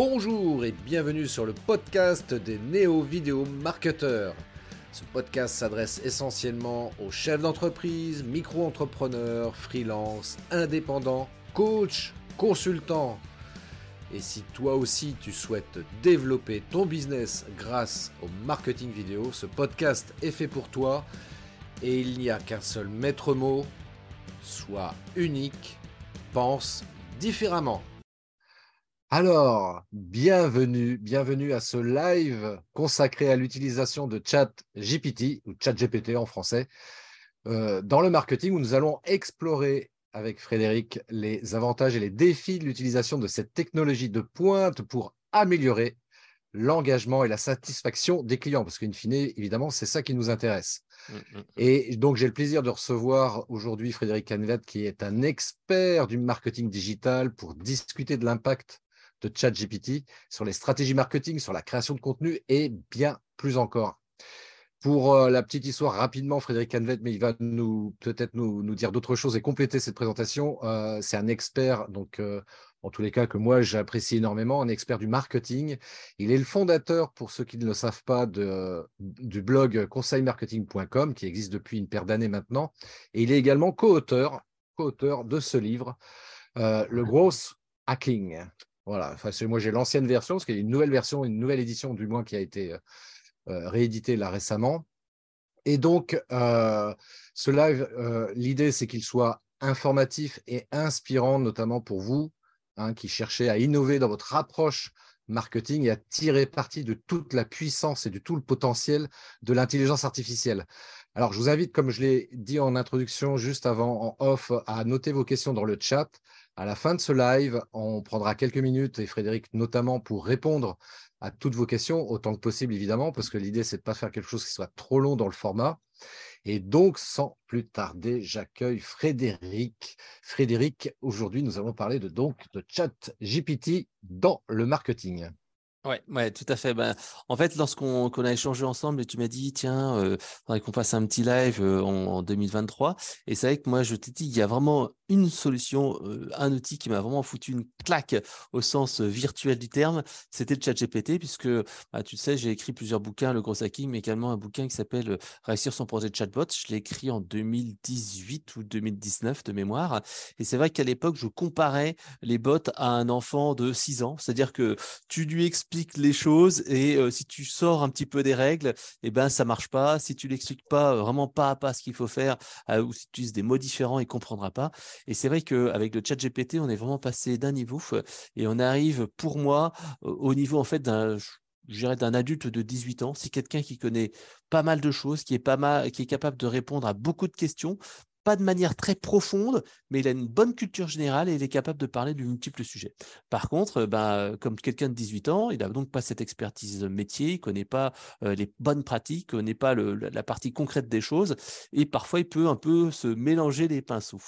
Bonjour et bienvenue sur le podcast des néo-vidéo marketeurs. Ce podcast s'adresse essentiellement aux chefs d'entreprise, micro-entrepreneurs, freelance, indépendants, coachs, consultants. Et si toi aussi tu souhaites développer ton business grâce au marketing vidéo, ce podcast est fait pour toi et il n'y a qu'un seul maître mot, sois unique, pense différemment. Alors, bienvenue à ce live consacré à l'utilisation de ChatGPT, ou ChatGPT en français, dans le marketing où nous allons explorer avec Frédéric les avantages et les défis de l'utilisation de cette technologie de pointe pour améliorer l'engagement et la satisfaction des clients, parce qu'in fine, évidemment, c'est ça qui nous intéresse. Et donc, j'ai le plaisir de recevoir aujourd'hui Frédéric Canvet, qui est un expert du marketing digital, pour discuter de l'impact de ChatGPT sur les stratégies marketing, sur la création de contenu et bien plus encore. Pour la petite histoire, rapidement, Frédéric Canvet, mais il va peut-être nous dire d'autres choses et compléter cette présentation. C'est un expert, donc en tous les cas que moi j'apprécie énormément, un expert du marketing. Il est le fondateur, pour ceux qui ne le savent pas, du blog conseilmarketing.com, qui existe depuis une paire d'années maintenant. Et il est également co-auteur de ce livre, le Growth Hacking. Voilà, enfin, moi j'ai l'ancienne version, parce qu'il y a une nouvelle version, une nouvelle édition du moins qui a été rééditée là récemment. Et donc, ce live, l'idée c'est qu'il soit informatif et inspirant, notamment pour vous, qui cherchez à innover dans votre approche marketing et à tirer parti de toute la puissance et de tout le potentiel de l'intelligence artificielle. Alors, je vous invite, comme je l'ai dit en introduction juste avant, en off, à noter vos questions dans le chat. À la fin de ce live, on prendra quelques minutes, et Frédéric notamment, pour répondre à toutes vos questions, autant que possible évidemment, parce que l'idée, c'est de ne pas faire quelque chose qui soit trop long dans le format. Et donc, sans plus tarder, j'accueille Frédéric. Frédéric, aujourd'hui, nous allons parler de ChatGPT dans le marketing. Ouais, tout à fait. En fait, lorsqu'on a échangé ensemble et tu m'as dit, tiens, faudrait qu'on fasse un petit live en 2023. Et c'est vrai que moi, je t'ai dit, il y a vraiment une solution, un outil qui m'a vraiment foutu une claque au sens virtuel du terme. C'était le ChatGPT, puisque tu sais, j'ai écrit plusieurs bouquins, le Gros Hacking, mais également un bouquin qui s'appelle Réussir son projet de chatbot. Je l'ai écrit en 2018 ou 2019 de mémoire. Et c'est vrai qu'à l'époque, je comparais les bots à un enfant de 6 ans. C'est-à-dire que tu lui expliques les choses et si tu sors un petit peu des règles, ça marche pas. Si tu l'expliques pas vraiment pas à pas ce qu'il faut faire ou si tu utilises des mots différents, il comprendra pas. Et c'est vrai qu'avec le ChatGPT, on est vraiment passé d'un niveau et on arrive pour moi au niveau en fait d'un adulte de 18 ans. C'est quelqu'un qui connaît pas mal de choses, qui est capable de répondre à beaucoup de questions, pas de manière très profonde, mais il a une bonne culture générale et il est capable de parler de multiples sujets. Par contre, comme quelqu'un de 18 ans, il n'a donc pas cette expertise métier, il ne connaît pas les bonnes pratiques, il ne connaît pas la partie concrète des choses et parfois il peut un peu se mélanger les pinceaux.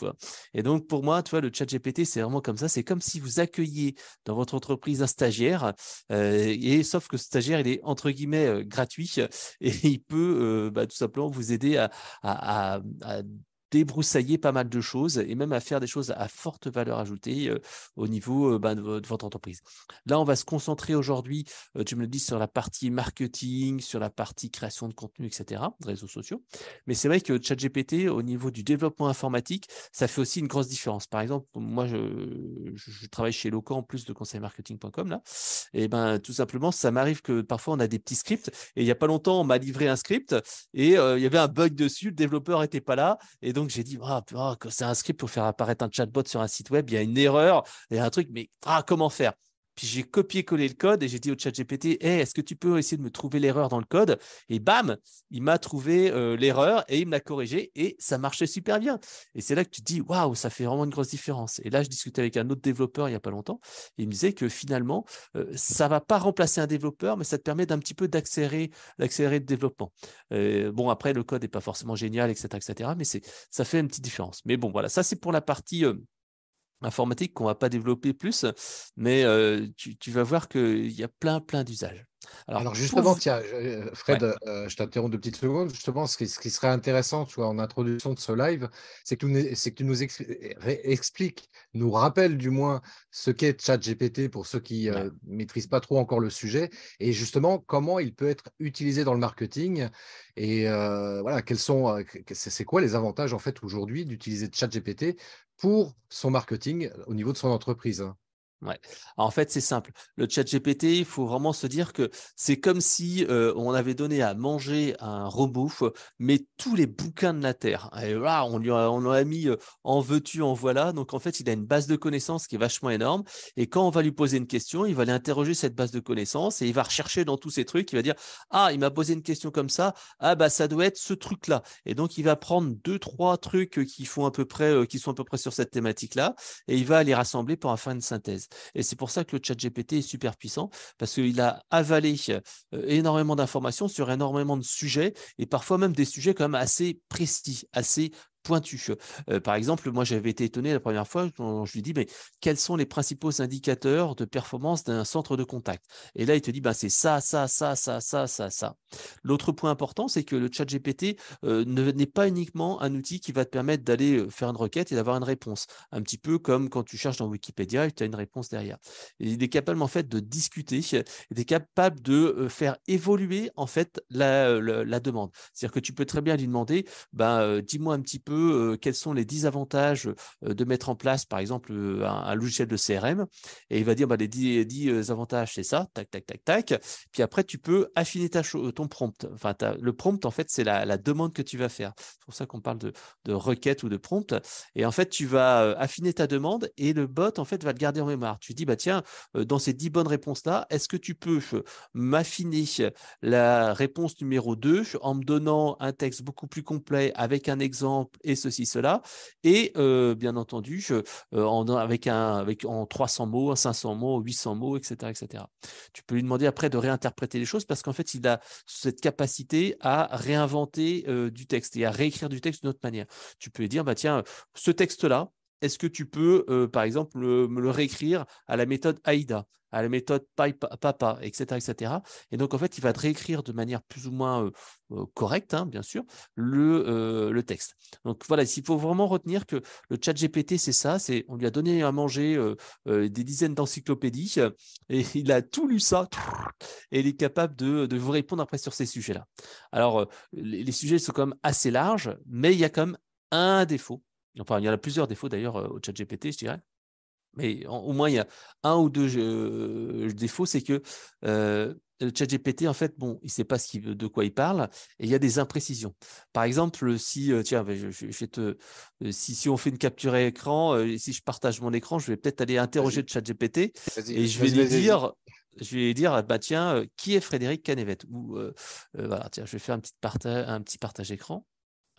Et donc pour moi, tu vois, le ChatGPT, c'est vraiment comme ça. C'est comme si vous accueilliez dans votre entreprise un stagiaire et sauf que ce stagiaire, il est entre guillemets gratuit et il peut tout simplement vous aider à débroussailler pas mal de choses et même à faire des choses à forte valeur ajoutée au niveau de votre entreprise. Là, on va se concentrer aujourd'hui, tu me le dis, sur la partie marketing, sur la partie création de contenu, etc., réseaux sociaux. Mais c'est vrai que ChatGPT, au niveau du développement informatique, ça fait aussi une grosse différence. Par exemple, moi, je travaille chez Locan en plus de conseilmarketing.com là. Et tout simplement, ça m'arrive que parfois on a des petits scripts et il n'y a pas longtemps, on m'a livré un script et il y avait un bug dessus, le développeur n'était pas là et donc j'ai dit que c'est un script pour faire apparaître un chatbot sur un site web, il y a une erreur, il y a un truc, mais comment faire? Puis j'ai copié-collé le code et j'ai dit au ChatGPT, est-ce que tu peux essayer de me trouver l'erreur dans le code? Et bam, il m'a trouvé l'erreur et il me l'a corrigé et ça marchait super bien. Et c'est là que tu te dis, waouh, ça fait vraiment une grosse différence. Et là, je discutais avec un autre développeur il n'y a pas longtemps et il me disait que finalement, ça ne va pas remplacer un développeur, mais ça te permet d'un petit peu d'accélérer le développement. Après, le code n'est pas forcément génial, etc., mais ça fait une petite différence. Mais bon, voilà, ça c'est pour la partie informatique qu'on ne va pas développer plus, mais tu vas voir qu'il y a plein d'usages. Alors, Alors pour justement, vous... tiens, Ouais, Fred, je t'interromps 2 petites secondes. Justement, ce qui serait intéressant, tu vois, en introduction de ce live, c'est que tu nous expliques, nous rappelles du moins ce qu'est ChatGPT pour ceux qui ouais. maîtrisent pas trop encore le sujet, et justement comment il peut être utilisé dans le marketing. Et voilà, quels sont, c'est quoi les avantages en fait aujourd'hui d'utiliser ChatGPT pour son marketing au niveau de son entreprise, hein? Ouais. Alors, en fait, c'est simple. Le chat GPT, il faut vraiment se dire que c'est comme si on avait donné à manger à un robot, mais tous les bouquins de la Terre. Et là, on lui a mis en veux-tu, en voilà. Donc, en fait, il a une base de connaissances qui est vachement énorme. Et quand on va lui poser une question, il va aller interroger cette base de connaissances et il va rechercher dans tous ces trucs. Il va dire, ah, il m'a posé une question comme ça. Ah, bah, ça doit être ce truc-là. Et donc, il va prendre deux, trois trucs qui font à peu près, qui sont à peu près sur cette thématique-là et il va les rassembler pour en faire une synthèse. Et c'est pour ça que le chat GPT est super puissant, parce qu'il a avalé énormément d'informations sur énormément de sujets, et parfois même des sujets quand même assez précis, assez pointu. Par exemple, moi j'avais été étonné la première fois quand je lui dis mais quels sont les principaux indicateurs de performance d'un centre de contact? Et là il te dit ben, c'est ça, ça, ça, ça, ça, ça, ça. L'autre point important, c'est que le chat GPT n'est pas uniquement un outil qui va te permettre d'aller faire une requête et d'avoir une réponse. Un petit peu comme quand tu cherches dans Wikipédia et tu as une réponse derrière. Et il est capable en fait de discuter, il est capable de faire évoluer en fait la demande. C'est-à-dire que tu peux très bien lui demander, ben, dis-moi un petit peu quels sont les 10 avantages de mettre en place par exemple un logiciel de CRM et il va dire ben, les 10 avantages c'est ça, tac, tac, tac, tac. Puis après tu peux affiner ton prompt. Enfin, le prompt en fait c'est la demande que tu vas faire. C'est pour ça qu'on parle de requête ou de prompt. Et en fait, tu vas affiner ta demande et le bot, en fait, va le garder en mémoire. Tu dis, bah, tiens, dans ces 10 bonnes réponses-là, est-ce que tu peux m'affiner la réponse numéro 2 en me donnant un texte beaucoup plus complet avec un exemple et ceci, cela. Et bien entendu, en 300 mots, en 500 mots, 800 mots, etc., etc. Tu peux lui demander après de réinterpréter les choses parce qu'en fait, il a cette capacité à réinventer du texte et à réécrire du texte d'une autre manière. Tu peux lui dire, bah, tiens, ce texte-là, est-ce que tu peux, par exemple, me le réécrire à la méthode AIDA, à la méthode Papa, etc., etc. Et donc, en fait, il va te réécrire de manière plus ou moins correcte, hein, bien sûr, le texte. Donc, voilà, il faut vraiment retenir que le chat GPT, c'est ça, on lui a donné à manger des dizaines d'encyclopédies et il a tout lu ça et il est capable de vous répondre après sur ces sujets-là. Alors, les sujets sont quand même assez larges, mais il y a quand même un défaut. Enfin, il y en a plusieurs défauts d'ailleurs au chat GPT, je dirais. Mais au moins, il y a un ou deux défauts, c'est que le chat GPT, en fait, bon, il ne sait pas de quoi il parle et il y a des imprécisions. Par exemple, si, tiens, je vais si on fait une capture à écran, si je partage mon écran, je vais peut-être aller interroger Vas-y, le chat GPT vas-y, et vas-y, vas-y, vas-y. je vais lui dire, bah, tiens, qui est Frédéric Canevet? Ou voilà, tiens, je vais faire un petit partage écran.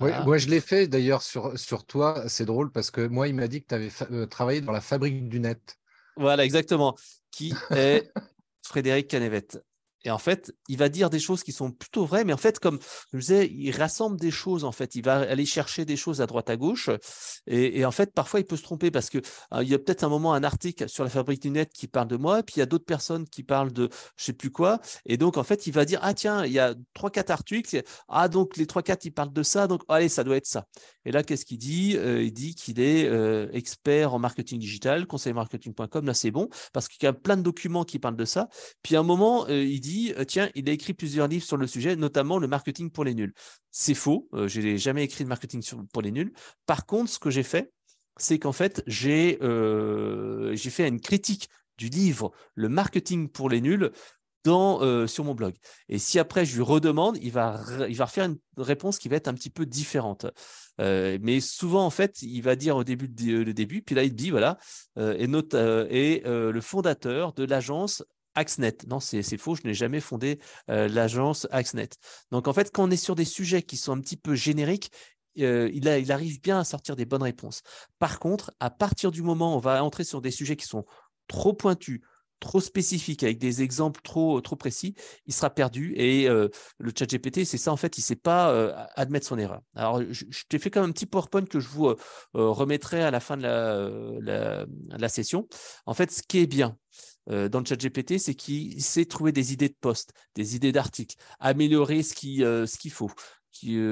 Ouais, Voilà. moi, je l'ai fait d'ailleurs sur toi. C'est drôle parce que moi, il m'a dit que tu avais travaillé dans la fabrique du net. Voilà, exactement. Qui est Frédéric Canevet. Et en fait, il va dire des choses qui sont plutôt vraies, mais en fait, comme je disais, il rassemble des choses, en fait. Il va aller chercher des choses à droite, à gauche. Et en fait, parfois, il peut se tromper parce que il y a peut-être un moment un article sur la fabrique du net qui parle de moi, et puis il y a d'autres personnes qui parlent de je sais plus quoi. Et donc, en fait, il va dire, ah tiens, il y a trois, quatre articles. Ah, donc les trois, quatre, ils parlent de ça. Donc, allez, ça doit être ça. Et là, qu'est-ce qu'il dit? Il dit qu'il est expert en marketing digital, conseilmarketing.com. Là, c'est bon parce qu'il y a plein de documents qui parlent de ça. Puis à un moment, il dit, tiens, il a écrit plusieurs livres sur le sujet, notamment le marketing pour les nuls. C'est faux, je n'ai jamais écrit de marketing pour les nuls. Par contre, ce que j'ai fait, c'est qu'en fait, j'ai fait une critique du livre Le marketing pour les nuls sur mon blog. Et si après je lui redemande, il va refaire une réponse qui va être un petit peu différente. Mais souvent, en fait, il va dire au début le début, puis là, il dit, voilà, le fondateur de l'agence Axnet. Non, c'est faux, je n'ai jamais fondé l'agence Axnet. Donc, en fait, quand on est sur des sujets qui sont un petit peu génériques, il arrive bien à sortir des bonnes réponses. Par contre, à partir du moment où on va entrer sur des sujets qui sont trop pointus, trop spécifique, avec des exemples trop précis, il sera perdu. Et le chat GPT, c'est ça, en fait, il ne sait pas admettre son erreur. Alors, je t'ai fait comme un petit PowerPoint que je vous remettrai à la fin de la session. En fait, ce qui est bien, dans le ChatGPT, c'est qu'il sait trouver des idées de posts, des idées d'articles, améliorer ce qu'il faut,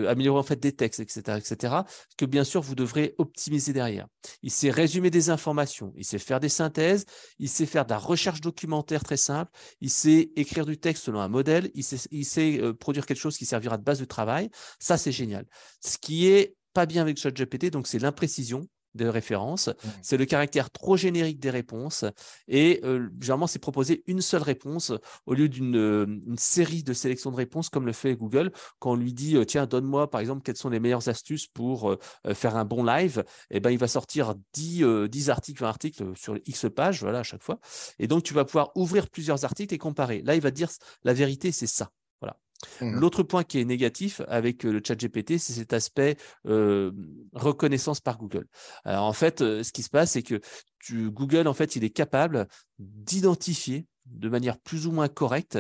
améliorer en fait des textes, etc., que bien sûr vous devrez optimiser derrière. Il sait résumer des informations, il sait faire des synthèses, il sait faire de la recherche documentaire très simple, il sait écrire du texte selon un modèle, il sait produire quelque chose qui servira de base de travail. Ça, c'est génial. Ce qui est pas bien avec ChatGPT, donc c'est l'imprécision de référence, c'est le caractère trop générique des réponses et généralement c'est proposer une seule réponse au lieu d'une série de sélections de réponses comme le fait Google quand on lui dit tiens donne-moi par exemple quelles sont les meilleures astuces pour faire un bon live, et ben il va sortir 10 articles, 20 articles sur X pages, voilà à chaque fois, et donc tu vas pouvoir ouvrir plusieurs articles et comparer. Là il va te dire la vérité c'est ça. Voilà. L'autre point qui est négatif avec le ChatGPT, c'est cet aspect reconnaissance par Google. Alors, en fait, ce qui se passe, c'est que Google, en fait, il est capable d'identifier de manière plus ou moins correcte,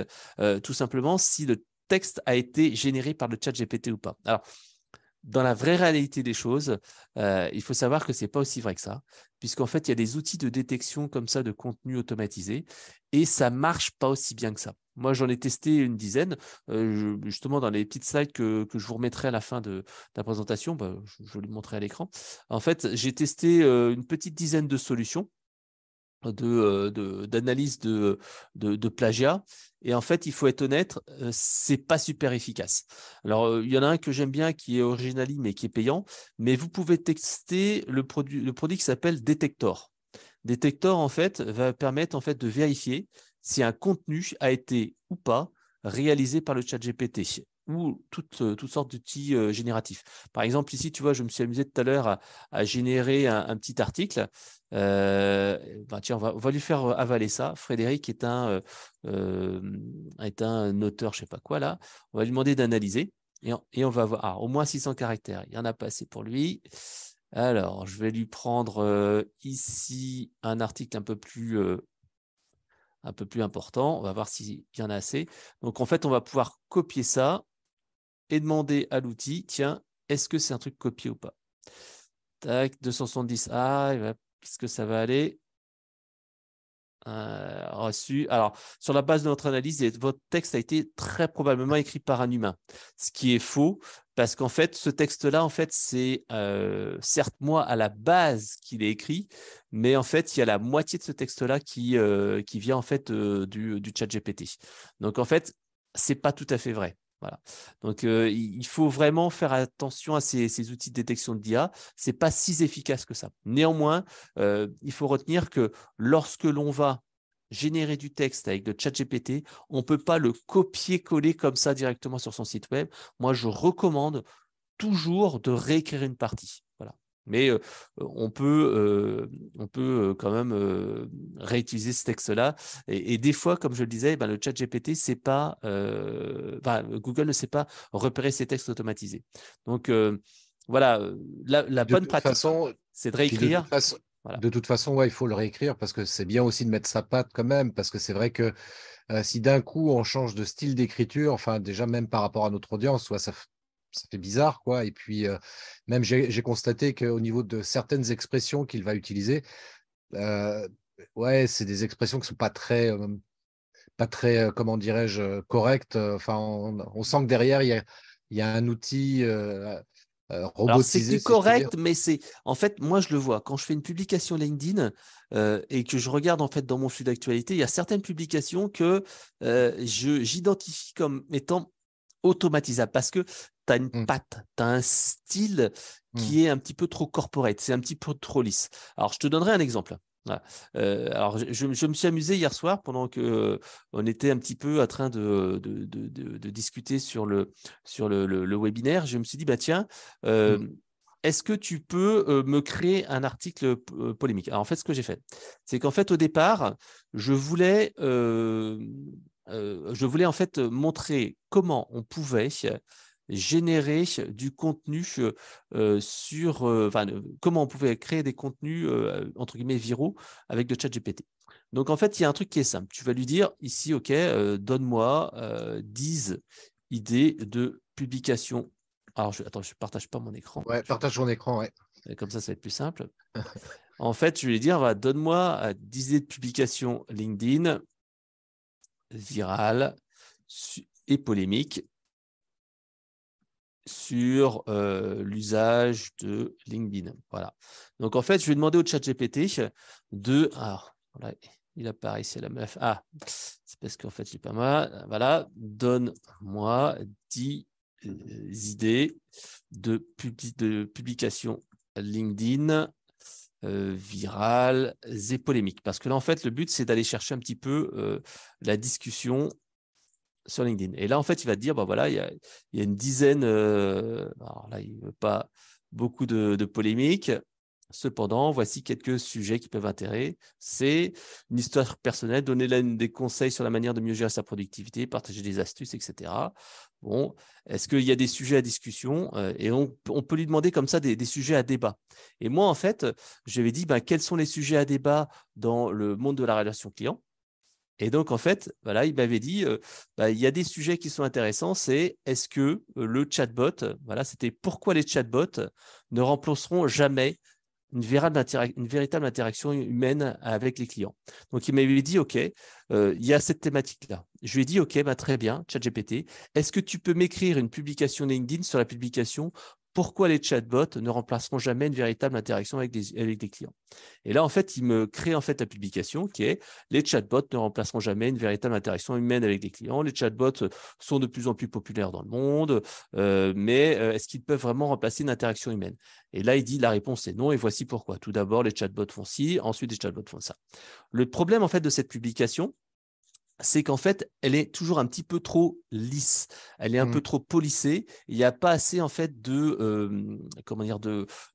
tout simplement, si le texte a été généré par le ChatGPT ou pas. Alors, dans la vraie réalité des choses, il faut savoir que ce n'est pas aussi vrai que ça, puisqu'en fait, il y a des outils de détection comme ça de contenu automatisé et ça ne marche pas aussi bien que ça. Moi, j'en ai testé une dizaine, justement dans les petites slides que je vous remettrai à la fin de la présentation, je vais le montrer à l'écran. En fait, j'ai testé une petite dizaine de solutions d'analyse de plagiat. Et en fait, il faut être honnête, c'est pas super efficace. Alors, il y en a un que j'aime bien qui est Originally, mais qui est payant. Mais vous pouvez tester le produit qui s'appelle Detector. Detector, en fait, va permettre en fait, de vérifier si un contenu a été ou pas réalisé par le ChatGPT ou toutes sortes d'outils génératifs. Par exemple, ici, tu vois, je me suis amusé tout à l'heure à générer un petit article. Tiens, on va lui faire avaler ça. Frédéric est un auteur, je ne sais pas quoi, là. On va lui demander d'analyser et on va voir au moins 600 caractères. Il n'y en a pas assez pour lui. Alors, je vais lui prendre ici un article un peu plus important. On va voir s'il y en a assez. Donc, en fait, on va pouvoir copier ça et demander à l'outil, tiens, est-ce que c'est un truc copié ou pas? Tac, 270. Est-ce que ça va aller? Reçu. Alors, sur la base de notre analyse, votre texte a été très probablement écrit par un humain, ce qui est faux, parce qu'en fait, ce texte-là, en fait, c'est certes moi à la base qu'il est écrit, mais en fait, il y a la moitié de ce texte-là qui vient en fait du ChatGPT. Donc, en fait, c'est pas tout à fait vrai. Voilà. Donc, il faut vraiment faire attention à ces outils de détection de l'IA. Ce n'est pas si efficace que ça. Néanmoins, il faut retenir que lorsque l'on va générer du texte avec le ChatGPT, on ne peut pas le copier-coller comme ça directement sur son site web. Moi, je recommande toujours de réécrire une partie. Voilà. Mais on peut quand même réutiliser ce texte-là. Et des fois, comme je le disais, le ChatGPT, Google ne sait pas repérer ces textes automatisés. Donc, voilà, la bonne pratique, c'est de réécrire. Voilà. De toute façon, ouais, il faut le réécrire parce que c'est bien aussi de mettre sa patte quand même, parce que c'est vrai que si d'un coup on change de style d'écriture, enfin déjà même par rapport à notre audience, ça fait bizarre, quoi. Et puis même j'ai constaté qu'au niveau de certaines expressions qu'il va utiliser, ouais, c'est des expressions qui sont pas très, comment dirais-je, correctes. Enfin, on sent que derrière il y a un outil Alors, c'est robotisé, du si je puis dire. correct, mais en fait, moi, je le vois. Quand je fais une publication LinkedIn et que je regarde, en fait, dans mon flux d'actualité, il y a certaines publications que j'identifie comme étant automatisables parce que tu as une patte, tu as un style qui est un petit peu trop corporate, c'est un petit peu trop lisse. Alors, je te donnerai un exemple. Voilà. Alors, je me suis amusé hier soir pendant que on était un petit peu en train de discuter sur le webinaire. Je me suis dit, tiens, est-ce que tu peux me créer un article polémique? Alors, en fait, ce que j'ai fait, c'est qu'en fait, au départ, je voulais en fait montrer comment on pouvait générer du contenu comment on pouvait créer des contenus entre guillemets viraux avec le ChatGPT. Donc en fait, il y a un truc qui est simple. Tu vas lui dire ici, OK, donne-moi 10 idées de publication. Alors, attends, je ne partage pas mon écran. Ouais, partage ton écran, ouais. Comme ça va être plus simple. En fait, je vais lui dire, donne-moi 10 idées de publication LinkedIn virales et polémiques sur l'usage de LinkedIn. Voilà. Donc, en fait, je vais demander au ChatGPT de… Alors, voilà, il apparaît ici. Ah, c'est parce qu'en fait, je n'ai pas mal. Voilà. Donne-moi 10 idées de publication LinkedIn virales et polémiques. Parce que là, en fait, le but, c'est d'aller chercher un petit peu la discussion sur LinkedIn. Et là, en fait, il va te dire, voilà, il y a une dizaine, alors là, il ne veut pas beaucoup de polémiques. Cependant, voici quelques sujets qui peuvent intéresser. C'est une histoire personnelle, donner des conseils sur la manière de mieux gérer sa productivité, partager des astuces, etc. Bon, est-ce qu'il y a des sujets à discussion et on peut lui demander comme ça des sujets à débat. Et moi, en fait, je lui ai dit, quels sont les sujets à débat dans le monde de la relation client? Et donc, en fait, voilà, il m'avait dit, il y a des sujets qui sont intéressants, c'est est-ce que le chatbot, voilà, c'était pourquoi les chatbots ne remplaceront jamais une véritable interaction humaine avec les clients. Donc, il m'avait dit, OK, il y a cette thématique-là. Je lui ai dit, OK, très bien, ChatGPT, est-ce que tu peux m'écrire une publication LinkedIn sur la publication pourquoi les chatbots ne remplaceront jamais une véritable interaction avec des clients? Et là, en fait, il me crée en fait la publication qui est les chatbots ne remplaceront jamais une véritable interaction humaine avec des clients. Les chatbots sont de plus en plus populaires dans le monde, mais est-ce qu'ils peuvent vraiment remplacer une interaction humaine? Et là, il dit la réponse est non, et voici pourquoi. Tout d'abord, les chatbots font ci, ensuite les chatbots font ça. Le problème en fait de cette publication, c'est qu'en fait, elle est toujours un petit peu trop lisse, elle est un peu trop polissée, il n'y a pas assez en fait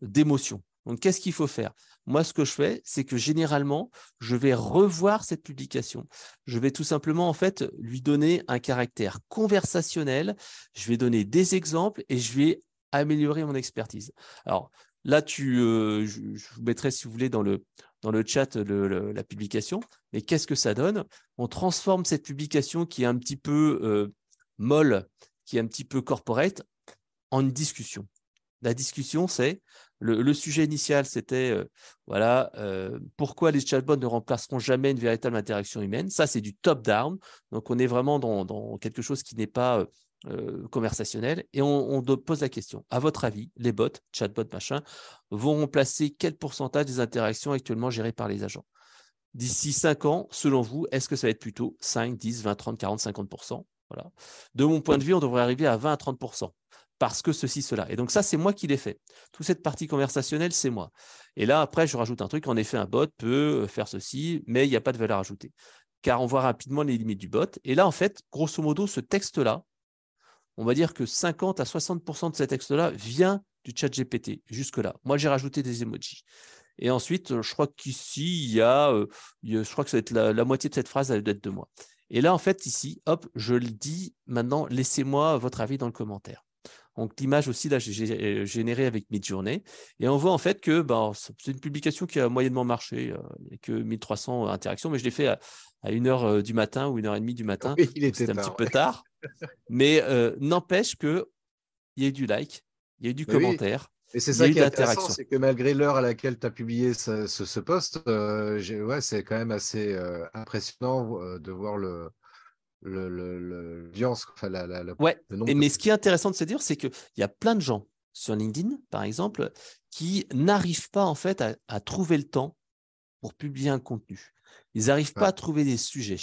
d'émotion. Donc, qu'est-ce qu'il faut faire? Moi, ce que je fais, c'est que généralement, je vais revoir cette publication. Je vais tout simplement en fait lui donner un caractère conversationnel, je vais donner des exemples et je vais améliorer mon expertise. Alors, là, je vous mettrai, si vous voulez, dans le chat la publication. Mais qu'est-ce que ça donne? On transforme cette publication qui est un petit peu molle, qui est un petit peu corporate, en une discussion. La discussion, c'est le sujet initial, c'était pourquoi les chatbots ne remplaceront jamais une véritable interaction humaine. Ça, c'est du top-down. Donc, on est vraiment dans quelque chose qui n'est pas conversationnel. Et on pose la question, à votre avis, les bots, chatbots, machin, vont remplacer quel pourcentage des interactions actuellement gérées par les agents? D'ici 5 ans, selon vous, est-ce que ça va être plutôt 5, 10, 20, 30, 40, 50%? Voilà. De mon point de vue, on devrait arriver à 20 à 30%. Parce que ceci, cela. Et donc ça, c'est moi qui l'ai fait. Toute cette partie conversationnelle, c'est moi. Et là, après, je rajoute un truc. En effet, un bot peut faire ceci, mais il n'y a pas de valeur ajoutée. Car on voit rapidement les limites du bot. Et là, en fait, grosso modo, ce texte-là, on va dire que 50 à 60% de ce texte-là vient du chat GPT, jusque-là. Moi, j'ai rajouté des emojis. Et ensuite, je crois qu'ici, je crois que ça va être la moitié de cette phrase, elle doit être de moi. Et là, en fait, ici, hop, je le dis maintenant, laissez-moi votre avis dans le commentaire. Donc, l'image aussi, là, j'ai généré avec Midjourney. Et on voit en fait que c'est une publication qui a moyennement marché. Il n'y a que 1300 interactions, mais je l'ai fait à 1h du matin ou 1h30 du matin. Oui, il était C'était un petit tard. peu tard. Mais n'empêche qu'il y a eu du like, il y a eu du Mais oui, commentaire, et c'est il y a ça eu qui de est intéressant, l'interaction. c'est que malgré l'heure à laquelle tu as publié ce post, ouais, c'est quand même assez impressionnant de voir l'audience, enfin, Ouais, le nombre de… mais ce qui est intéressant de se dire, c'est qu'il y a plein de gens sur LinkedIn, par exemple, qui n'arrivent pas en fait à trouver le temps pour publier un contenu. Ils n'arrivent pas Ouais, à trouver des sujets.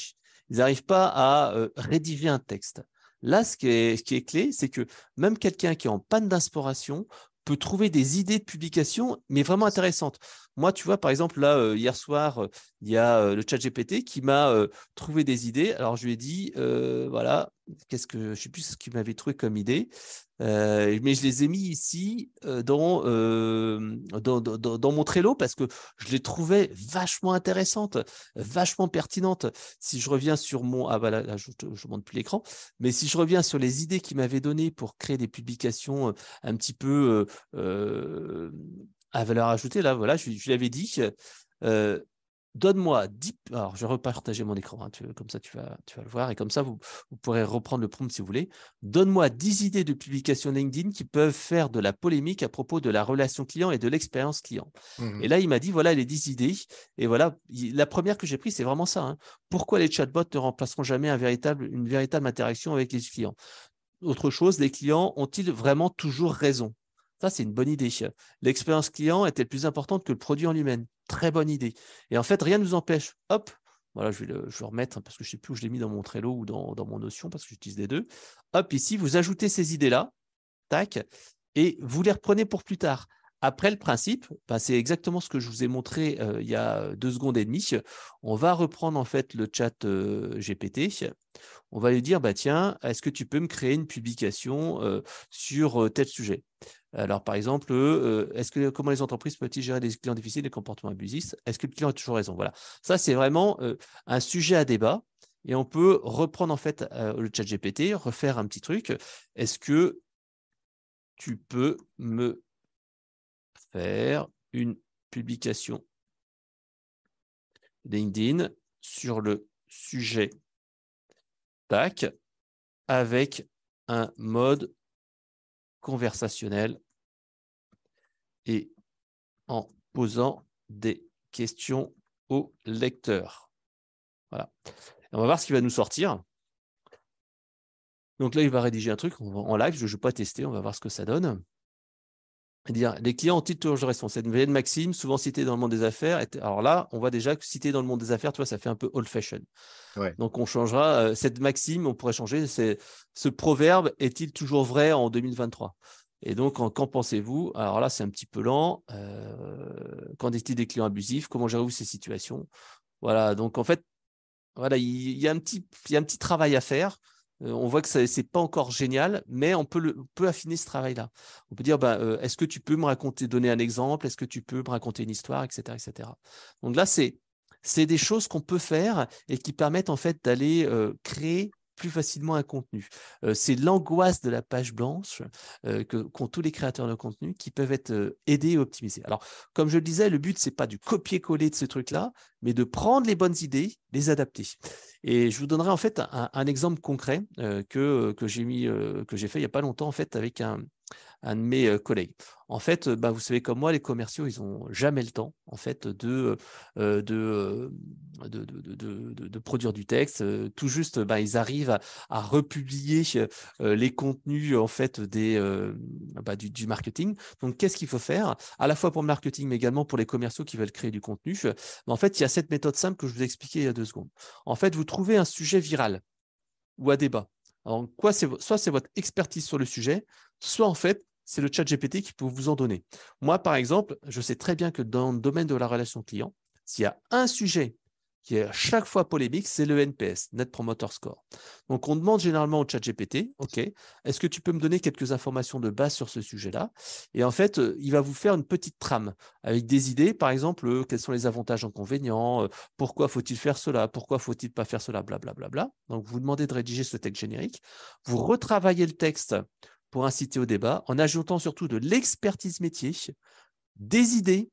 Ils n'arrivent pas à rédiger un texte. Là, ce qui est clé, c'est que même quelqu'un qui est en panne d'inspiration peut trouver des idées de publication, mais vraiment intéressantes. Moi, tu vois, par exemple, là, hier soir, il y a le chat GPT qui m'a trouvé des idées. Alors, je lui ai dit, voilà, je ne sais plus ce qu'il m'avait trouvé comme idée, mais je les ai mis ici dans mon Trello parce que je les trouvais vachement intéressantes, vachement pertinentes. Si je reviens sur mon… Ah, voilà, là, je ne montre plus l'écran. Mais si je reviens sur les idées qu'il m'avait données pour créer des publications un petit peu à valeur ajoutée, là, voilà, je lui avais dit… donne-moi 10. Alors, je vais repartager mon écran, hein, comme ça tu vas le voir, et comme ça vous pourrez reprendre le prompt si vous voulez. Donne-moi 10 idées de publication LinkedIn qui peuvent faire de la polémique à propos de la relation client et de l'expérience client. Et là, il m'a dit, voilà les 10 idées. Et voilà, la première que j'ai prise, c'est vraiment ça, hein. Pourquoi les chatbots ne remplaceront jamais une véritable interaction avec les clients? Autre chose, les clients ont-ils vraiment toujours raison? Ça, c'est une bonne idée. L'expérience client est-elle plus importante que le produit en lui-même? Très bonne idée. Et en fait, rien ne nous empêche. Hop, voilà, je vais le remettre parce que je ne sais plus où je l'ai mis dans mon Trello ou dans mon Notion parce que j'utilise les deux. Hop, ici, vous ajoutez ces idées-là, tac, et vous les reprenez pour plus tard. Après, le principe, c'est exactement ce que je vous ai montré il y a 2 secondes et demie. On va reprendre en fait le chat GPT. On va lui dire, tiens, est-ce que tu peux me créer une publication sur tel sujet? Alors, par exemple, comment les entreprises peuvent-ils gérer des clients difficiles et des comportements abusifs? Est-ce que le client a toujours raison? Voilà. Ça, c'est vraiment un sujet à débat. Et on peut reprendre en fait le chat GPT, refaire un petit truc. Est-ce que tu peux me faire une publication LinkedIn sur le sujet tac avec un mode conversationnel et en posant des questions au lecteur. Voilà. Et on va voir ce qui va nous sortir. Donc là, il va rédiger un truc en live. Je ne vais pas tester. On va voir ce que ça donne. Dire, les clients ont-ils toujours raison? C'est une vieille maxime, souvent citée dans le monde des affaires. Alors là, on voit déjà que citer dans le monde des affaires, tu vois, ça fait un peu old-fashion. Ouais. Donc, on changera cette maxime, on pourrait changer. Ce proverbe est-il toujours vrai en 2023? Et donc, qu'en pensez-vous? Alors là, c'est un petit peu lent. Qu'en est-il des clients abusifs? Comment gérez-vous ces situations? Voilà. Donc, en fait, voilà, il y a un petit travail à faire. On voit que ce n'est pas encore génial, mais on peut affiner ce travail-là. On peut dire, est-ce que tu peux me donner un exemple? Est-ce que tu peux me raconter une histoire, etc., etc. Donc là, c'est des choses qu'on peut faire et qui permettent en fait d'aller créer plus facilement un contenu. C'est l'angoisse de la page blanche qu'ont tous les créateurs de contenu qui peuvent être aidés et optimisés. Alors, comme je le disais, le but, ce n'est pas du copier-coller de ce truc-là, mais de prendre les bonnes idées, les adapter. Et je vous donnerai en fait un exemple concret que j'ai fait il n'y a pas longtemps en fait avec un de mes collègues. En fait, vous savez comme moi, les commerciaux, ils n'ont jamais le temps en fait de produire du texte. Tout juste, ils arrivent à republier les contenus en fait du marketing. Donc, qu'est-ce qu'il faut faire à la fois pour le marketing, mais également pour les commerciaux qui veulent créer du contenu? En fait, il y a cette méthode simple que je vous ai expliquée il y a 2 secondes. En fait, vous trouvez un sujet viral ou à débat. Alors, soit c'est votre expertise sur le sujet, soit en fait, c'est le chat GPT qui peut vous en donner. Moi, par exemple, je sais très bien que dans le domaine de la relation client, s'il y a un sujet qui est à chaque fois polémique, c'est le NPS, Net Promoter Score. Donc, on demande généralement au chat GPT, OK, est-ce que tu peux me donner quelques informations de base sur ce sujet-là? Et en fait, il va vous faire une petite trame avec des idées, par exemple, quels sont les avantages, inconvénients, pourquoi faut-il faire cela, pourquoi faut-il pas faire cela, blablabla. Bla, bla, bla. Donc, vous demandez de rédiger ce texte générique, vous retravaillez le texte pour inciter au débat, en ajoutant surtout de l'expertise métier, des idées,